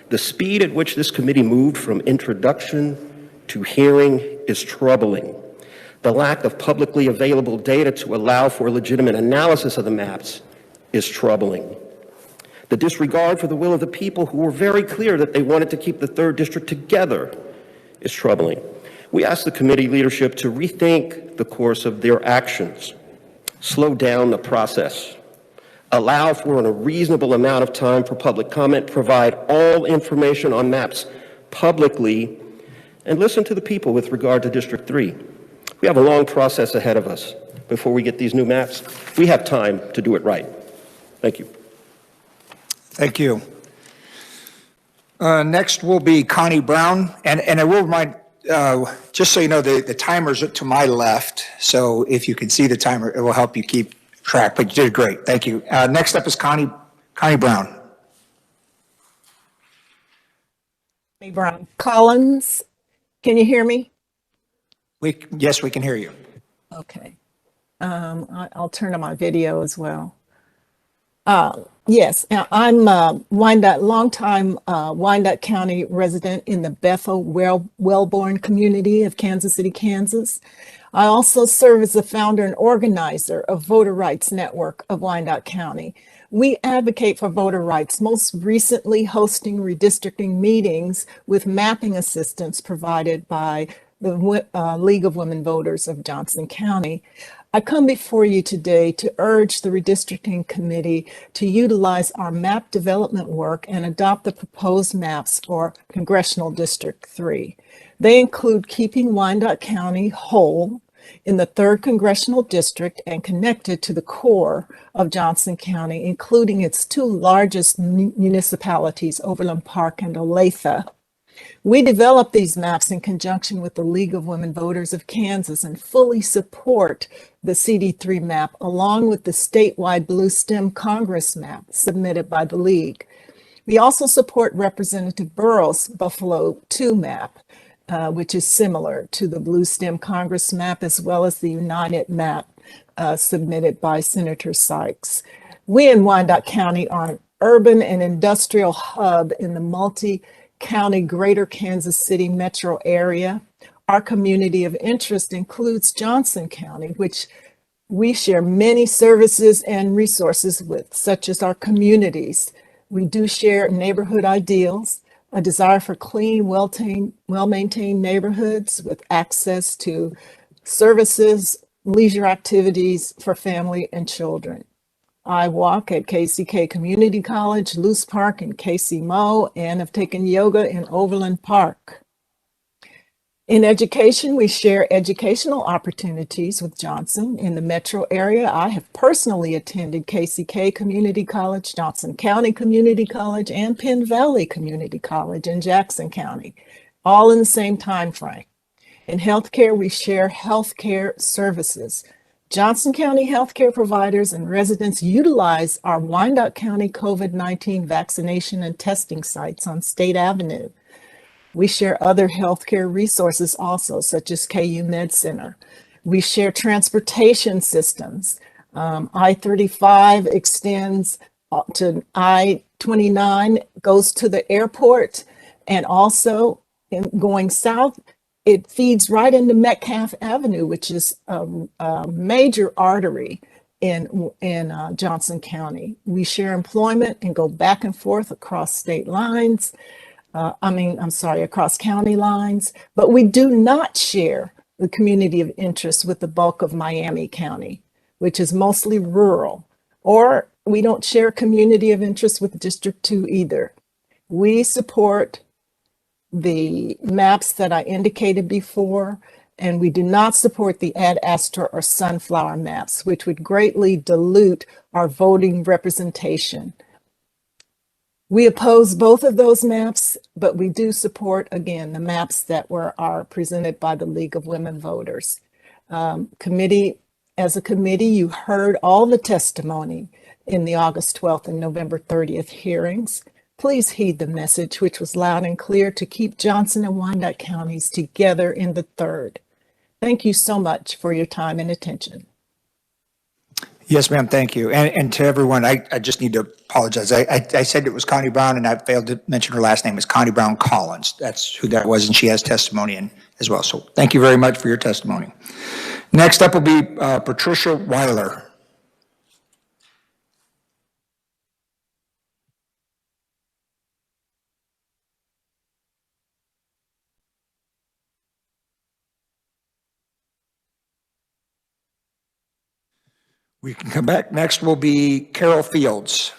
The speed at which this committee moved from introduction to hearing is troubling. The lack of publicly available data to allow for legitimate analysis of the maps is troubling. The disregard for the will of the people who were very clear that they wanted to keep the 3rd District together is troubling. We ask the committee leadership to rethink the course of their actions, slow down the process, allow for a reasonable amount of time for public comment, provide all information on maps publicly, and listen to the people with regard to District 3. We have a long process ahead of us before we get these new maps. We have time to do it right. Thank you. Thank you. Next will be Connie Brown, and I will remind, just so you know, the timer's to my left, so if you can see the timer, it will help you keep track, but you did great, thank you. Next up is Connie Brown. Connie Brown. Collins, can you hear me? Yes, we can hear you. Okay. I'll turn on my video as well. Yes, I'm longtime Wyandotte County resident in the Bethel Wellborn community of Kansas City, Kansas. I also serve as the founder and organizer of Voter Rights Network of Wyandotte County. We advocate for voter rights, most recently hosting redistricting meetings with mapping assistance provided by the League of Women Voters of Johnson County. I come before you today to urge the Redistricting Committee to utilize our map development work and adopt the proposed maps for Congressional District 3. They include keeping Wyandotte County whole in the 3rd Congressional District and connected to the core of Johnson County, including its 2 largest municipalities, Overland Park and Olathe. We developed these maps in conjunction with the League of Women Voters of Kansas and fully support the CD3 map along with the statewide Blue Stem Congress map submitted by the League. We also support Representative Burrow's Buffalo 2 map, which is similar to the Blue Stem Congress map, as well as the United map submitted by Senator Sykes. We in Wyandotte County are an urban and industrial hub in the multi-county Greater Kansas City metro area. Our community of interest includes Johnson County, which we share many services and resources with, such as our communities. We do share neighborhood ideals, a desire for clean, well-maintained neighborhoods with access to services, leisure activities for family and children. I walk at KCK Community College, Luce Park, and KC and have taken yoga in Overland Park. In education, we share educational opportunities with Johnson. In the metro area, I have personally attended KCK Community College, Johnson County Community College, and Penn Valley Community College in Jackson County, all in the same time frame. In healthcare, we share healthcare services. Johnson County healthcare providers and residents utilize our Wyandotte County COVID-19 vaccination and testing sites on State Avenue. We share other healthcare resources also, such as KU Med Center. We share transportation systems. I-35 extends to I-29, goes to the airport, and also going south, it feeds right into Metcalf Avenue, which is a major artery in Johnson County. We share employment and go back and forth across state lines. Across county lines, but we do not share the community of interest with the bulk of Miami County, which is mostly rural, or we don't share community of interest with District 2 either. We support the maps that I indicated before, and we do not support the Ad Astra or Sunflower maps, which would greatly dilute our voting representation. We oppose both of those maps, but we do support, again, the maps that are presented by the League of Women Voters. As a committee, you heard all the testimony in the August 12th and November 30th hearings. Please heed the message, which was loud and clear, to keep Johnson and Wyandotte counties together in the 3rd. Thank you so much for your time and attention. Yes, ma'am, thank you. And to everyone, I just need to apologize. I said it was Connie Brown, and I failed to mention her last name. It's Connie Brown Collins. That's who that was, and she has testimony in as well. So thank you very much for your testimony. Next up will be Patricia Weiler. We can come back. Next will be Carol Fields.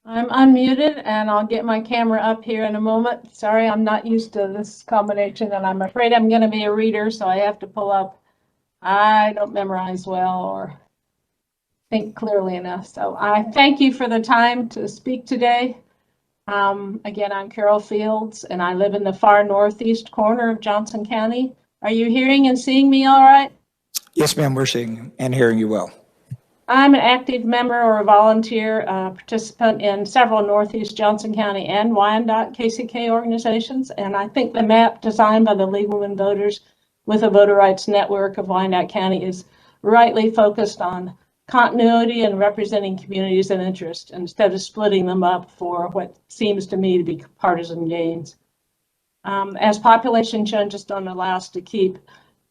I'm unmuted and I'll get my camera up here in a moment. Sorry, I'm not used to this combination and I'm afraid I'm going to be a reader, so I have to pull up. I don't memorize well, or think clearly enough. So I thank you for the time to speak today. Again, I'm Carol Fields, and I live in the far northeast corner of Johnson County. Are you hearing and seeing me all right? Yes, ma'am, we're seeing and hearing you well. I'm an active member or a volunteer participant in several Northeast Johnson County and Wyandotte KCK organizations, and I think the map designed by the League of Women Voters with a voter rights network of Wyandotte County is rightly focused on continuity and representing communities and interests instead of splitting them up for what seems to me to be partisan gains. As population changes don't allow us to keep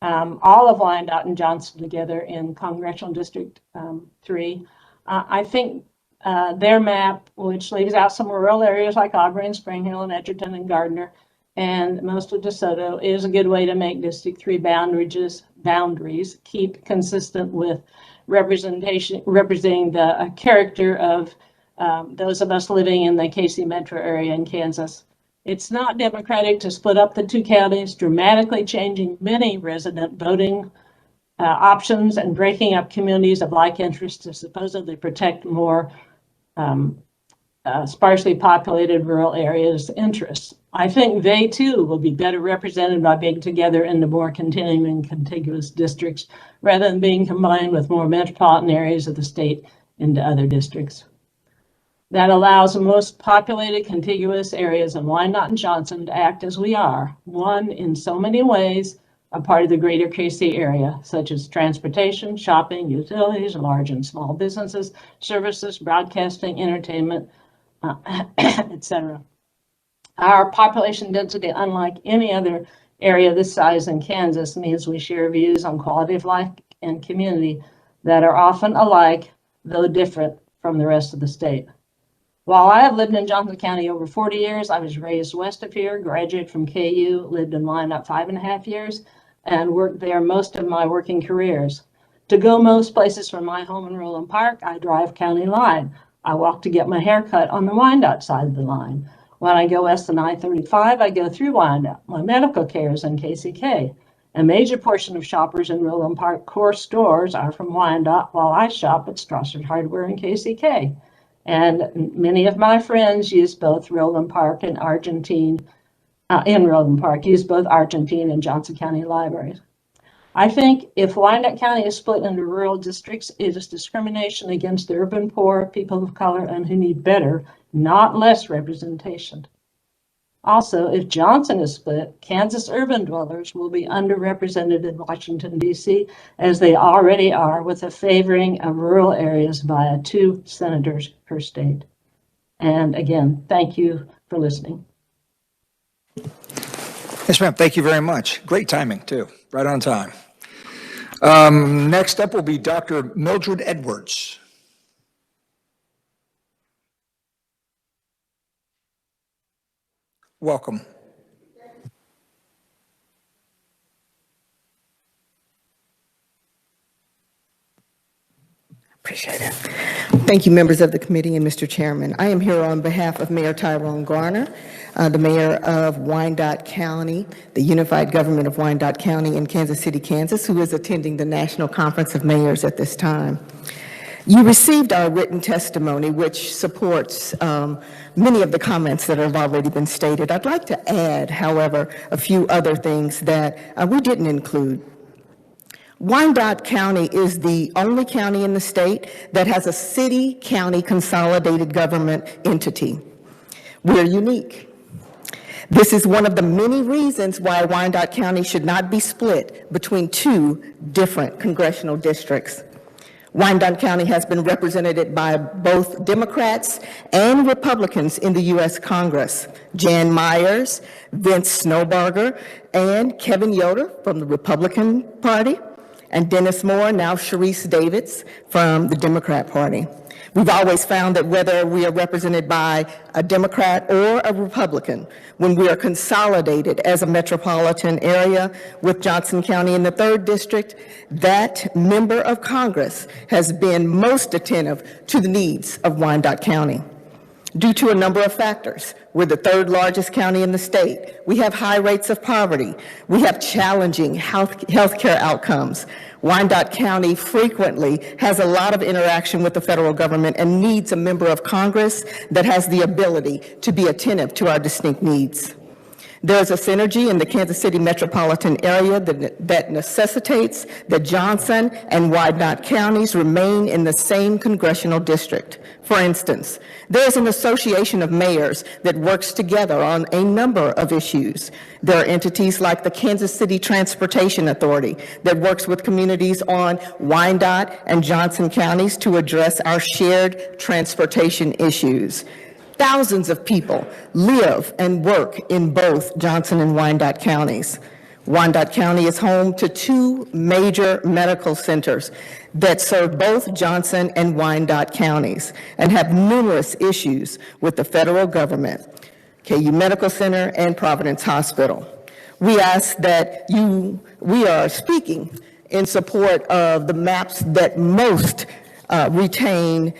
all of Wyandotte and Johnson together in Congressional District 3. I think their map, which leaves out some rural areas like Aubrey and Spring Hill and Edgerton and Gardner and most of DeSoto, is a good way to make District 3 boundaries keep consistent with representing the character of those of us living in the KC metro area in Kansas. It's not democratic to split up the two counties, dramatically changing many resident voting options and breaking up communities of like interest to supposedly protect more sparsely populated rural areas' interests. I think they too will be better represented by being together into more continuing contiguous districts rather than being combined with more metropolitan areas of the state into other districts. That allows the most populated contiguous areas of Wyandotte and Johnson to act as we are, one in so many ways, a part of the greater KC area, such as transportation, shopping, utilities, large and small businesses, services, broadcasting, entertainment, etc. Our population density, unlike any other area this size in Kansas, means we share views on quality of life and community that are often alike, though different from the rest of the state. While I have lived in Johnson County over 40 years, I was raised west of here, graduated from KU, lived in Wyandotte 5.5 years, and worked there most of my working careers. To go most places from my home in Roland Park, I drive county line. I walk to get my hair cut on the Wyandotte side of the line. When I go west on I-35, I go through Wyandotte. My medical care is in KCK. A major portion of shoppers in Roland Park core stores are from Wyandotte, while I shop at Strasser Hardware in KCK. And many of my friends use both Roland Park and Argentine, use both Argentine and Johnson County libraries. I think if Wyandotte County is split into rural districts, it is discrimination against the urban poor, people of color, and who need better, not less representation. Also, if Johnson is split, Kansas urban dwellers will be underrepresented in Washington, D.C., as they already are, with a favoring of rural areas via 2 senators per state. And again, thank you for listening. Yes, ma'am, thank you very much. Great timing, too, right on time. Next up will be Dr. Mildred Edwards. Welcome. Appreciate it. Thank you, members of the committee and Mr. Chairman. I am here on behalf of Mayor Tyrone Garner, the mayor of Wyandotte County, the unified government of Wyandotte County in Kansas City, Kansas, who is attending the National Conference of Mayors at this time. You received our written testimony, which supports many of the comments that have already been stated. I'd like to add, however, a few other things that we didn't include. Wyandotte County is the only county in the state that has a city-county consolidated government entity. We're unique. This is one of the many reasons why Wyandotte County should not be split between 2 different congressional districts. Wyandotte County has been represented by both Democrats and Republicans in the U.S. Congress. Jan Myers, Vince Snowbarger, and Kevin Yoder from the Republican Party, and Dennis Moore, now Sharice Davids from the Democrat Party. We've always found that whether we are represented by a Democrat or a Republican, when we are consolidated as a metropolitan area with Johnson County in the 3rd district, that member of Congress has been most attentive to the needs of Wyandotte County. due to a number of factors. We're the third largest county in the state. We have high rates of poverty. We have challenging healthcare outcomes. Wyandotte County frequently has a lot of interaction with the federal government and needs a member of Congress that has the ability to be attentive to our distinct needs. There's a synergy in the Kansas City metropolitan area that necessitates that Johnson and Wyandotte counties remain in the same congressional district. For instance, there's an association of mayors that works together on a number of issues. There are entities like the Kansas City Transportation Authority that works with communities on Wyandotte and Johnson counties to address our shared transportation issues. Thousands of people live and work in both Johnson and Wyandotte counties. Wyandotte County is home to two major medical centers that serve both Johnson and Wyandotte counties and have numerous issues with the federal government, KU Medical Center and Providence Hospital. We ask that we are speaking in support of the maps that most retain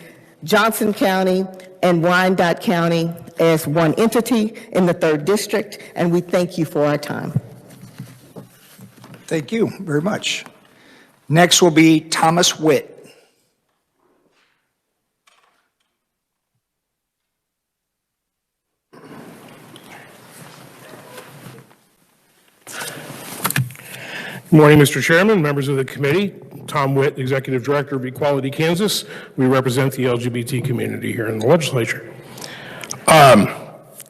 Johnson County and Wyandotte County as one entity in the 3rd District, and we thank you for our time. Thank you very much. Next will be Thomas Whit. Good morning, Mr. Chairman, members of the committee. Tom Whit, Executive Director of Equality Kansas. We represent the LGBT community here in the legislature.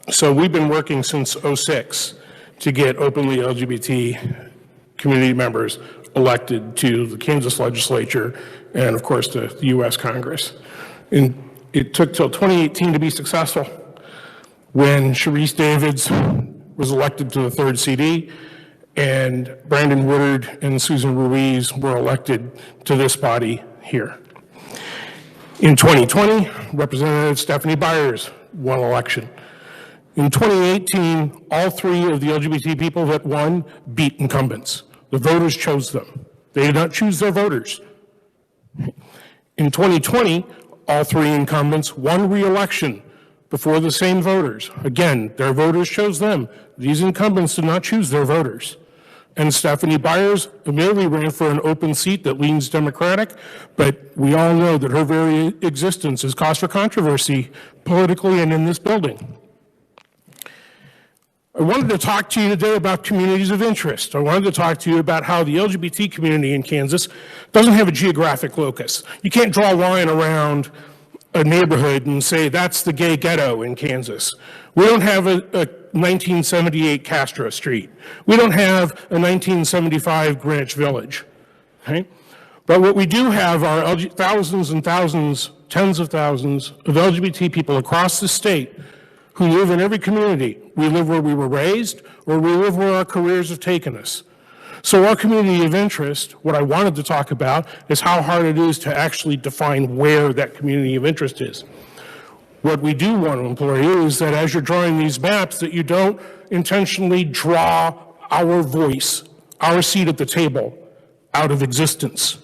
So we've been working since '06 to get openly LGBT community members elected to the Kansas legislature and, of course, to the U.S. Congress. And it took till 2018 to be successful. When Sharice Davids was elected to the 3rd CD, and Brandon Woodard and Susan Ruiz were elected to this body here. In 2020, Representative Stephanie Byers won election. In 2018, all 3 of the LGBT people that won beat incumbents. The voters chose them. They did not choose their voters. In 2020, all 3 incumbents won re-election before the same voters. Again, their voters chose them. These incumbents did not choose their voters. And Stephanie Byers immediately ran for an open seat that leans Democratic, but we all know that her very existence is cause for controversy politically and in this building. I wanted to talk to you today about communities of interest. I wanted to talk to you about how the LGBT community in Kansas doesn't have a geographic locus. You can't draw a line around a neighborhood and say that's the gay ghetto in Kansas. We don't have a 1978 Castro Street. We don't have a 1975 Greenwich Village. Okay? But what we do have are thousands and thousands, tens of thousands of LGBT people across the state who live in every community. We live where we were raised, or we live where our careers have taken us. So our community of interest, what I wanted to talk about is how hard it is to actually define where that community of interest is. What we do want to implore you is that as you're drawing these maps, that you don't intentionally draw our voice, our seat at the table, out of existence.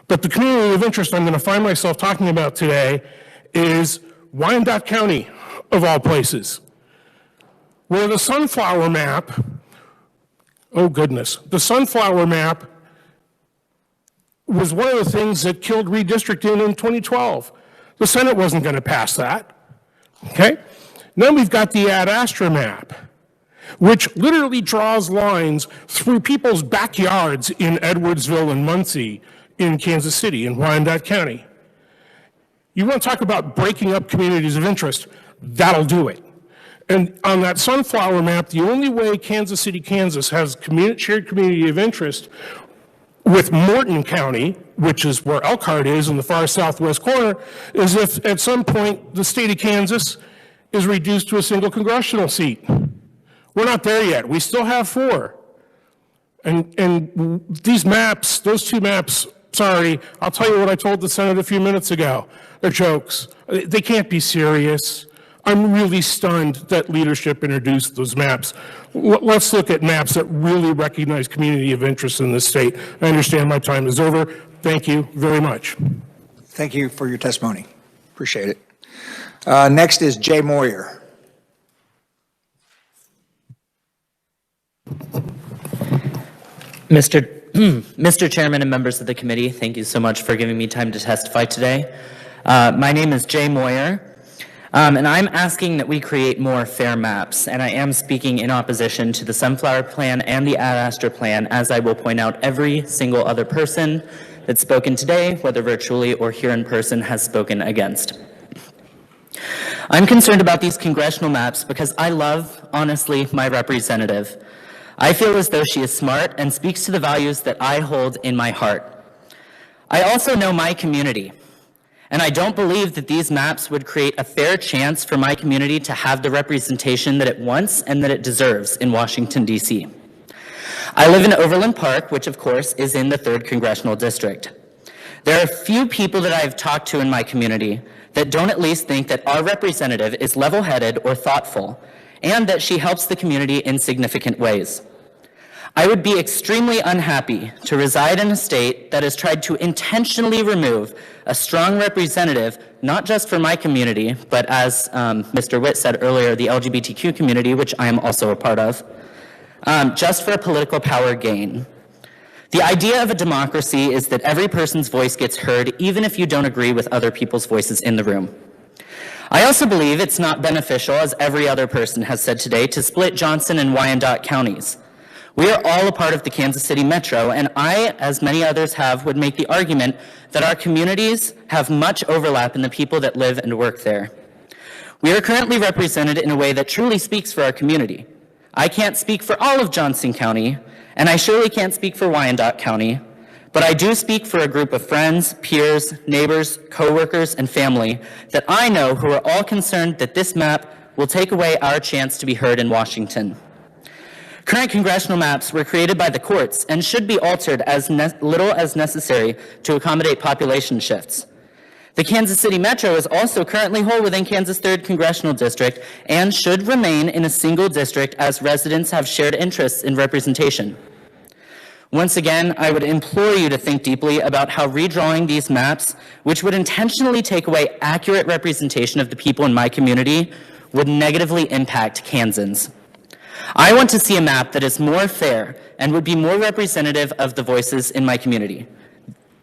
But the community of interest I'm going to find myself talking about today is Wyandotte County, of all places, where the sunflower map, oh goodness, the sunflower map was one of the things that killed redistricting in 2012. The Senate wasn't going to pass that, okay? Then we've got the Ad Astra map, which literally draws lines through people's backyards in Edwardsville and Muncie in Kansas City, in Wyandotte County. You want to talk about breaking up communities of interest, that'll do it. And on that sunflower map, the only way Kansas City, Kansas has shared community of interest with Morton County, which is where Elkhart is in the far southwest corner, is if at some point the state of Kansas is reduced to a single congressional seat. We're not there yet. We still have 4. And these maps, those 2 maps, sorry, I'll tell you what I told the Senate a few minutes ago. They're jokes. They can't be serious. I'm really stunned that leadership introduced those maps. Let's look at maps that really recognize community of interest in this state. I understand my time is over. Thank you very much. Thank you for your testimony. Appreciate it. Next is Jay Moyer. Mr. Chairman and members of the committee, thank you so much for giving me time to testify today. My name is Jay Moyer, and I'm asking that we create more fair maps, and I am speaking in opposition to the Sunflower Plan and the Ad Astra Plan, as I will point out every single other person that's spoken today, whether virtually or here in person, has spoken against. I'm concerned about these congressional maps because I love, honestly, my representative. I feel as though she is smart and speaks to the values that I hold in my heart. I also know my community, and I don't believe that these maps would create a fair chance for my community to have the representation that it wants and that it deserves in Washington, D.C. I live in Overland Park, which of course is in the 3rd Congressional District. There are few people that I've talked to in my community that don't at least think that our representative is level-headed or thoughtful, and that she helps the community in significant ways. I would be extremely unhappy to reside in a state that has tried to intentionally remove a strong representative, not just for my community, but as Mr. Whit said earlier, the LGBTQ community, which I am also a part of, just for a political power gain. The idea of a democracy is that every person's voice gets heard, even if you don't agree with other people's voices in the room. I also believe it's not beneficial, as every other person has said today, to split Johnson and Wyandotte counties. We are all a part of the Kansas City Metro, and I, as many others have, would make the argument that our communities have much overlap in the people that live and work there. We are currently represented in a way that truly speaks for our community. I can't speak for all of Johnson County, and I surely can't speak for Wyandotte County, but I do speak for a group of friends, peers, neighbors, coworkers, and family that I know who are all concerned that this map will take away our chance to be heard in Washington. Current congressional maps were created by the courts and should be altered as little as necessary to accommodate population shifts. The Kansas City Metro is also currently whole within Kansas 3rd Congressional District and should remain in a single district as residents have shared interests in representation. Once again, I would implore you to think deeply about how redrawing these maps, which would intentionally take away accurate representation of the people in my community, would negatively impact Kansans. I want to see a map that is more fair and would be more representative of the voices in my community.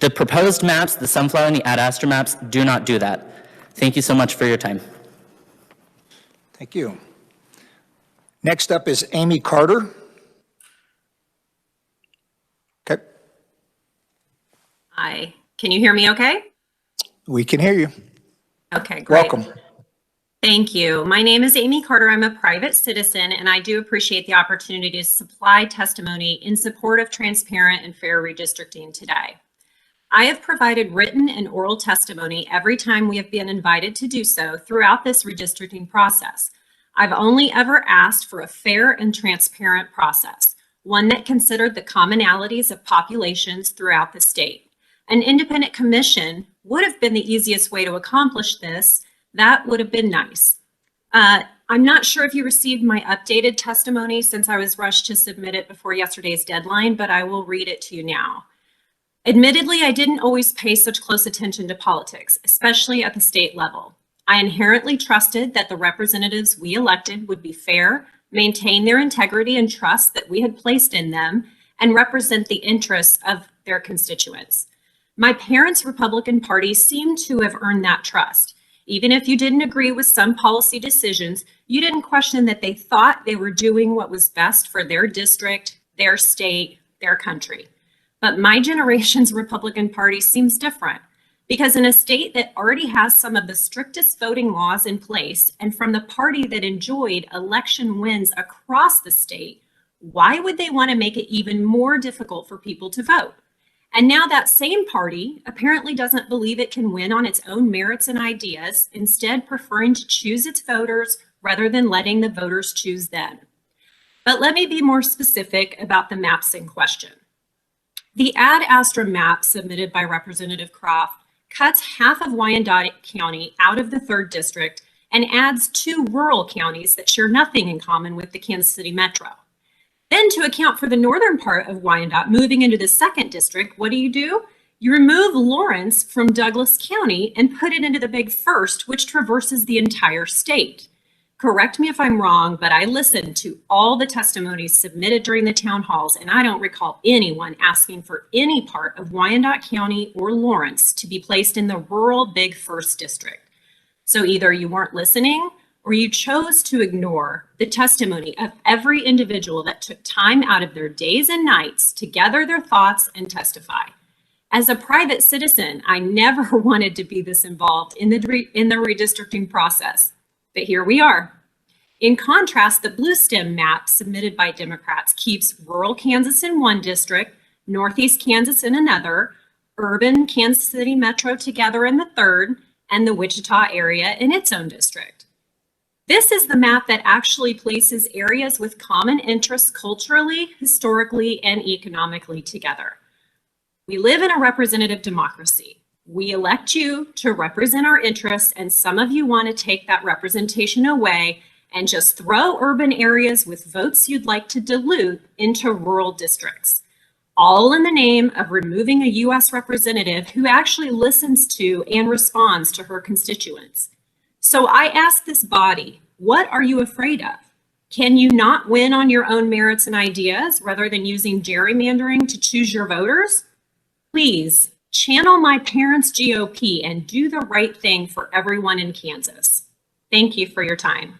The proposed maps, the Sunflower and the Ad Astra maps, do not do that. Thank you so much for your time. Thank you. Next up is Amy Carter. Okay. Hi, can you hear me okay? We can hear you. Okay, great. Welcome. Thank you. My name is Amy Carter. I'm a private citizen, and I do appreciate the opportunity to supply testimony in support of transparent and fair redistricting today. I have provided written and oral testimony every time we have been invited to do so throughout this redistricting process. I've only ever asked for a fair and transparent process, one that considered the commonalities of populations throughout the state. An independent commission would have been the easiest way to accomplish this. That would have been nice. I'm not sure if you received my updated testimony since I was rushed to submit it before yesterday's deadline, but I will read it to you now. Admittedly, I didn't always pay such close attention to politics, especially at the state level. I inherently trusted that the representatives we elected would be fair, maintain their integrity and trust that we had placed in them, and represent the interests of their constituents. My parents' Republican Party seemed to have earned that trust. Even if you didn't agree with some policy decisions, you didn't question that they thought they were doing what was best for their district, their state, their country. But my generation's Republican Party seems different, because in a state that already has some of the strictest voting laws in place, and from the party that enjoyed election wins across the state, why would they want to make it even more difficult for people to vote? And now that same party apparently doesn't believe it can win on its own merits and ideas, instead preferring to choose its voters rather than letting the voters choose them. But let me be more specific about the maps in question. The Ad Astra map submitted by Representative Croft cuts half of Wyandotte County out of the 3rd District and adds 2 rural counties that share nothing in common with the Kansas City Metro. Then to account for the northern part of Wyandotte moving into the 2nd District, what do? You remove Lawrence from Douglas County and put it into the Big First, which traverses the entire state. Correct me if I'm wrong, but I listened to all the testimonies submitted during the town halls, and I don't recall anyone asking for any part of Wyandotte County or Lawrence to be placed in the rural Big First district. So either you weren't listening or you chose to ignore the testimony of every individual that took time out of their days and nights to gather their thoughts and testify. As a private citizen, I never wanted to be this involved in the redistricting process, but here we are. In contrast, the blue stem map submitted by Democrats keeps rural Kansas in one district, Northeast Kansas in another, urban Kansas City Metro together in the third, and the Wichita area in its own district. This is the map that actually places areas with common interests culturally, historically, and economically together. We live in a representative democracy. We elect you to represent our interests, and some of you want to take that representation away and just throw urban areas with votes you'd like to dilute into rural districts, all in the name of removing a U.S. representative who actually listens to and responds to her constituents. So I ask this body, what are you afraid of? Can you not win on your own merits and ideas rather than using gerrymandering to choose your voters? Please channel my parents' GOP and do the right thing for everyone in Kansas. Thank you for your time.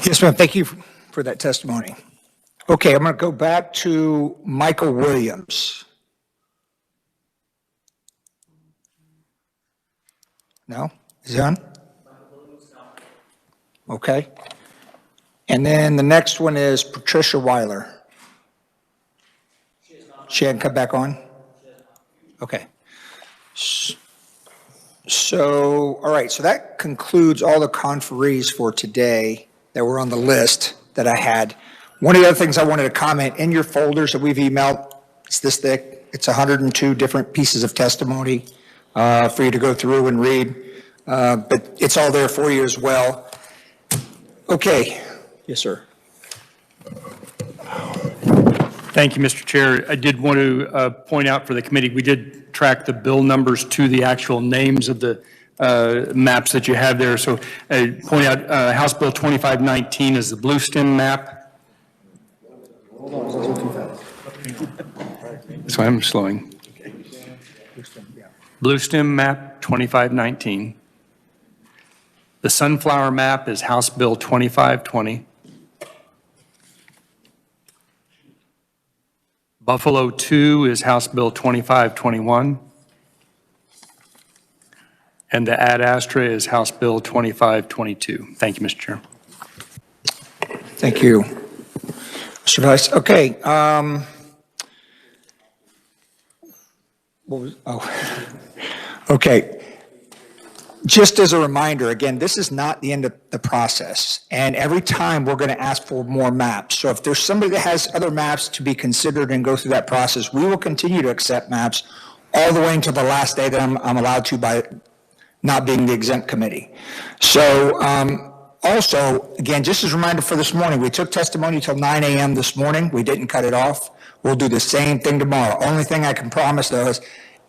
Yes, ma'am. Thank you for that testimony. Okay, I'm going to go back to Michael Williams. No? Is he on? Okay. And then the next one is Patricia Weiler. She hadn't come back on? Okay. So, all right, so that concludes all the conferees for today that were on the list that I had. One of the other things I wanted to comment, in your folders that we've emailed, it's this thick, it's 102 different pieces of testimony for you to go through and read, but it's all there for you as well. Okay. Yes, sir. Thank you, Mr. Chair. I did want to point out for the committee, we did track the bill numbers to the actual names of the maps that you have there. So I point out House Bill 2519 is the blue stem map. So I'm slowing. Blue stem map 2519. The sunflower map is House Bill 2520. Buffalo 2 is House Bill 2521. And the ad astra is House Bill 2522. Thank you, Mr. Chair. Thank you, Mr. Vice. Okay. What was, okay. Just as a reminder, again, this is not the end of the process. And every time we're going to ask for more maps. So if there's somebody that has other maps to be considered and go through that process, we will continue to accept maps all the way until the last day that I'm allowed to by not being the exempt committee. So also, again, just as a reminder for this morning, we took testimony till 9 a.m. this morning. We didn't cut it off. We'll do the same thing tomorrow. Only thing I can promise, though, is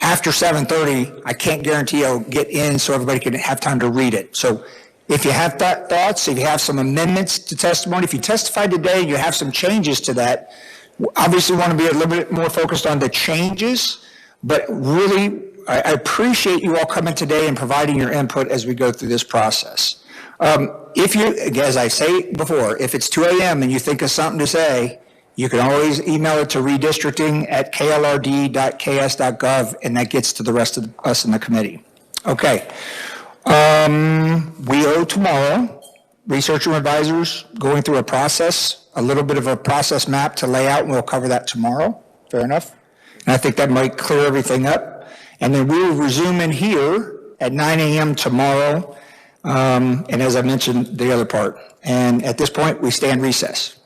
after 7:30, I can't guarantee I'll get in so everybody can have time to read it. So if you have thoughts, if you have some amendments to testimony, if you testified today and you have some changes to that, obviously want to be a little bit more focused on the changes, but really, I appreciate you all coming today and providing your input as we go through this process. If you, as I say before, if it's 2 a.m. and you think of something to say, you can always email it to redistricting@klrd.ks.gov, and that gets to the rest of us in the committee. Okay. We owe tomorrow researcher advisors going through a process, a little bit of a process map to lay out, and we'll cover that tomorrow. Fair enough? And I think that might clear everything up. And then we will resume in here at 9 a.m. tomorrow. And as I mentioned, the other part. And at this point, we stand recess.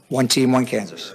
One team, one Kansas.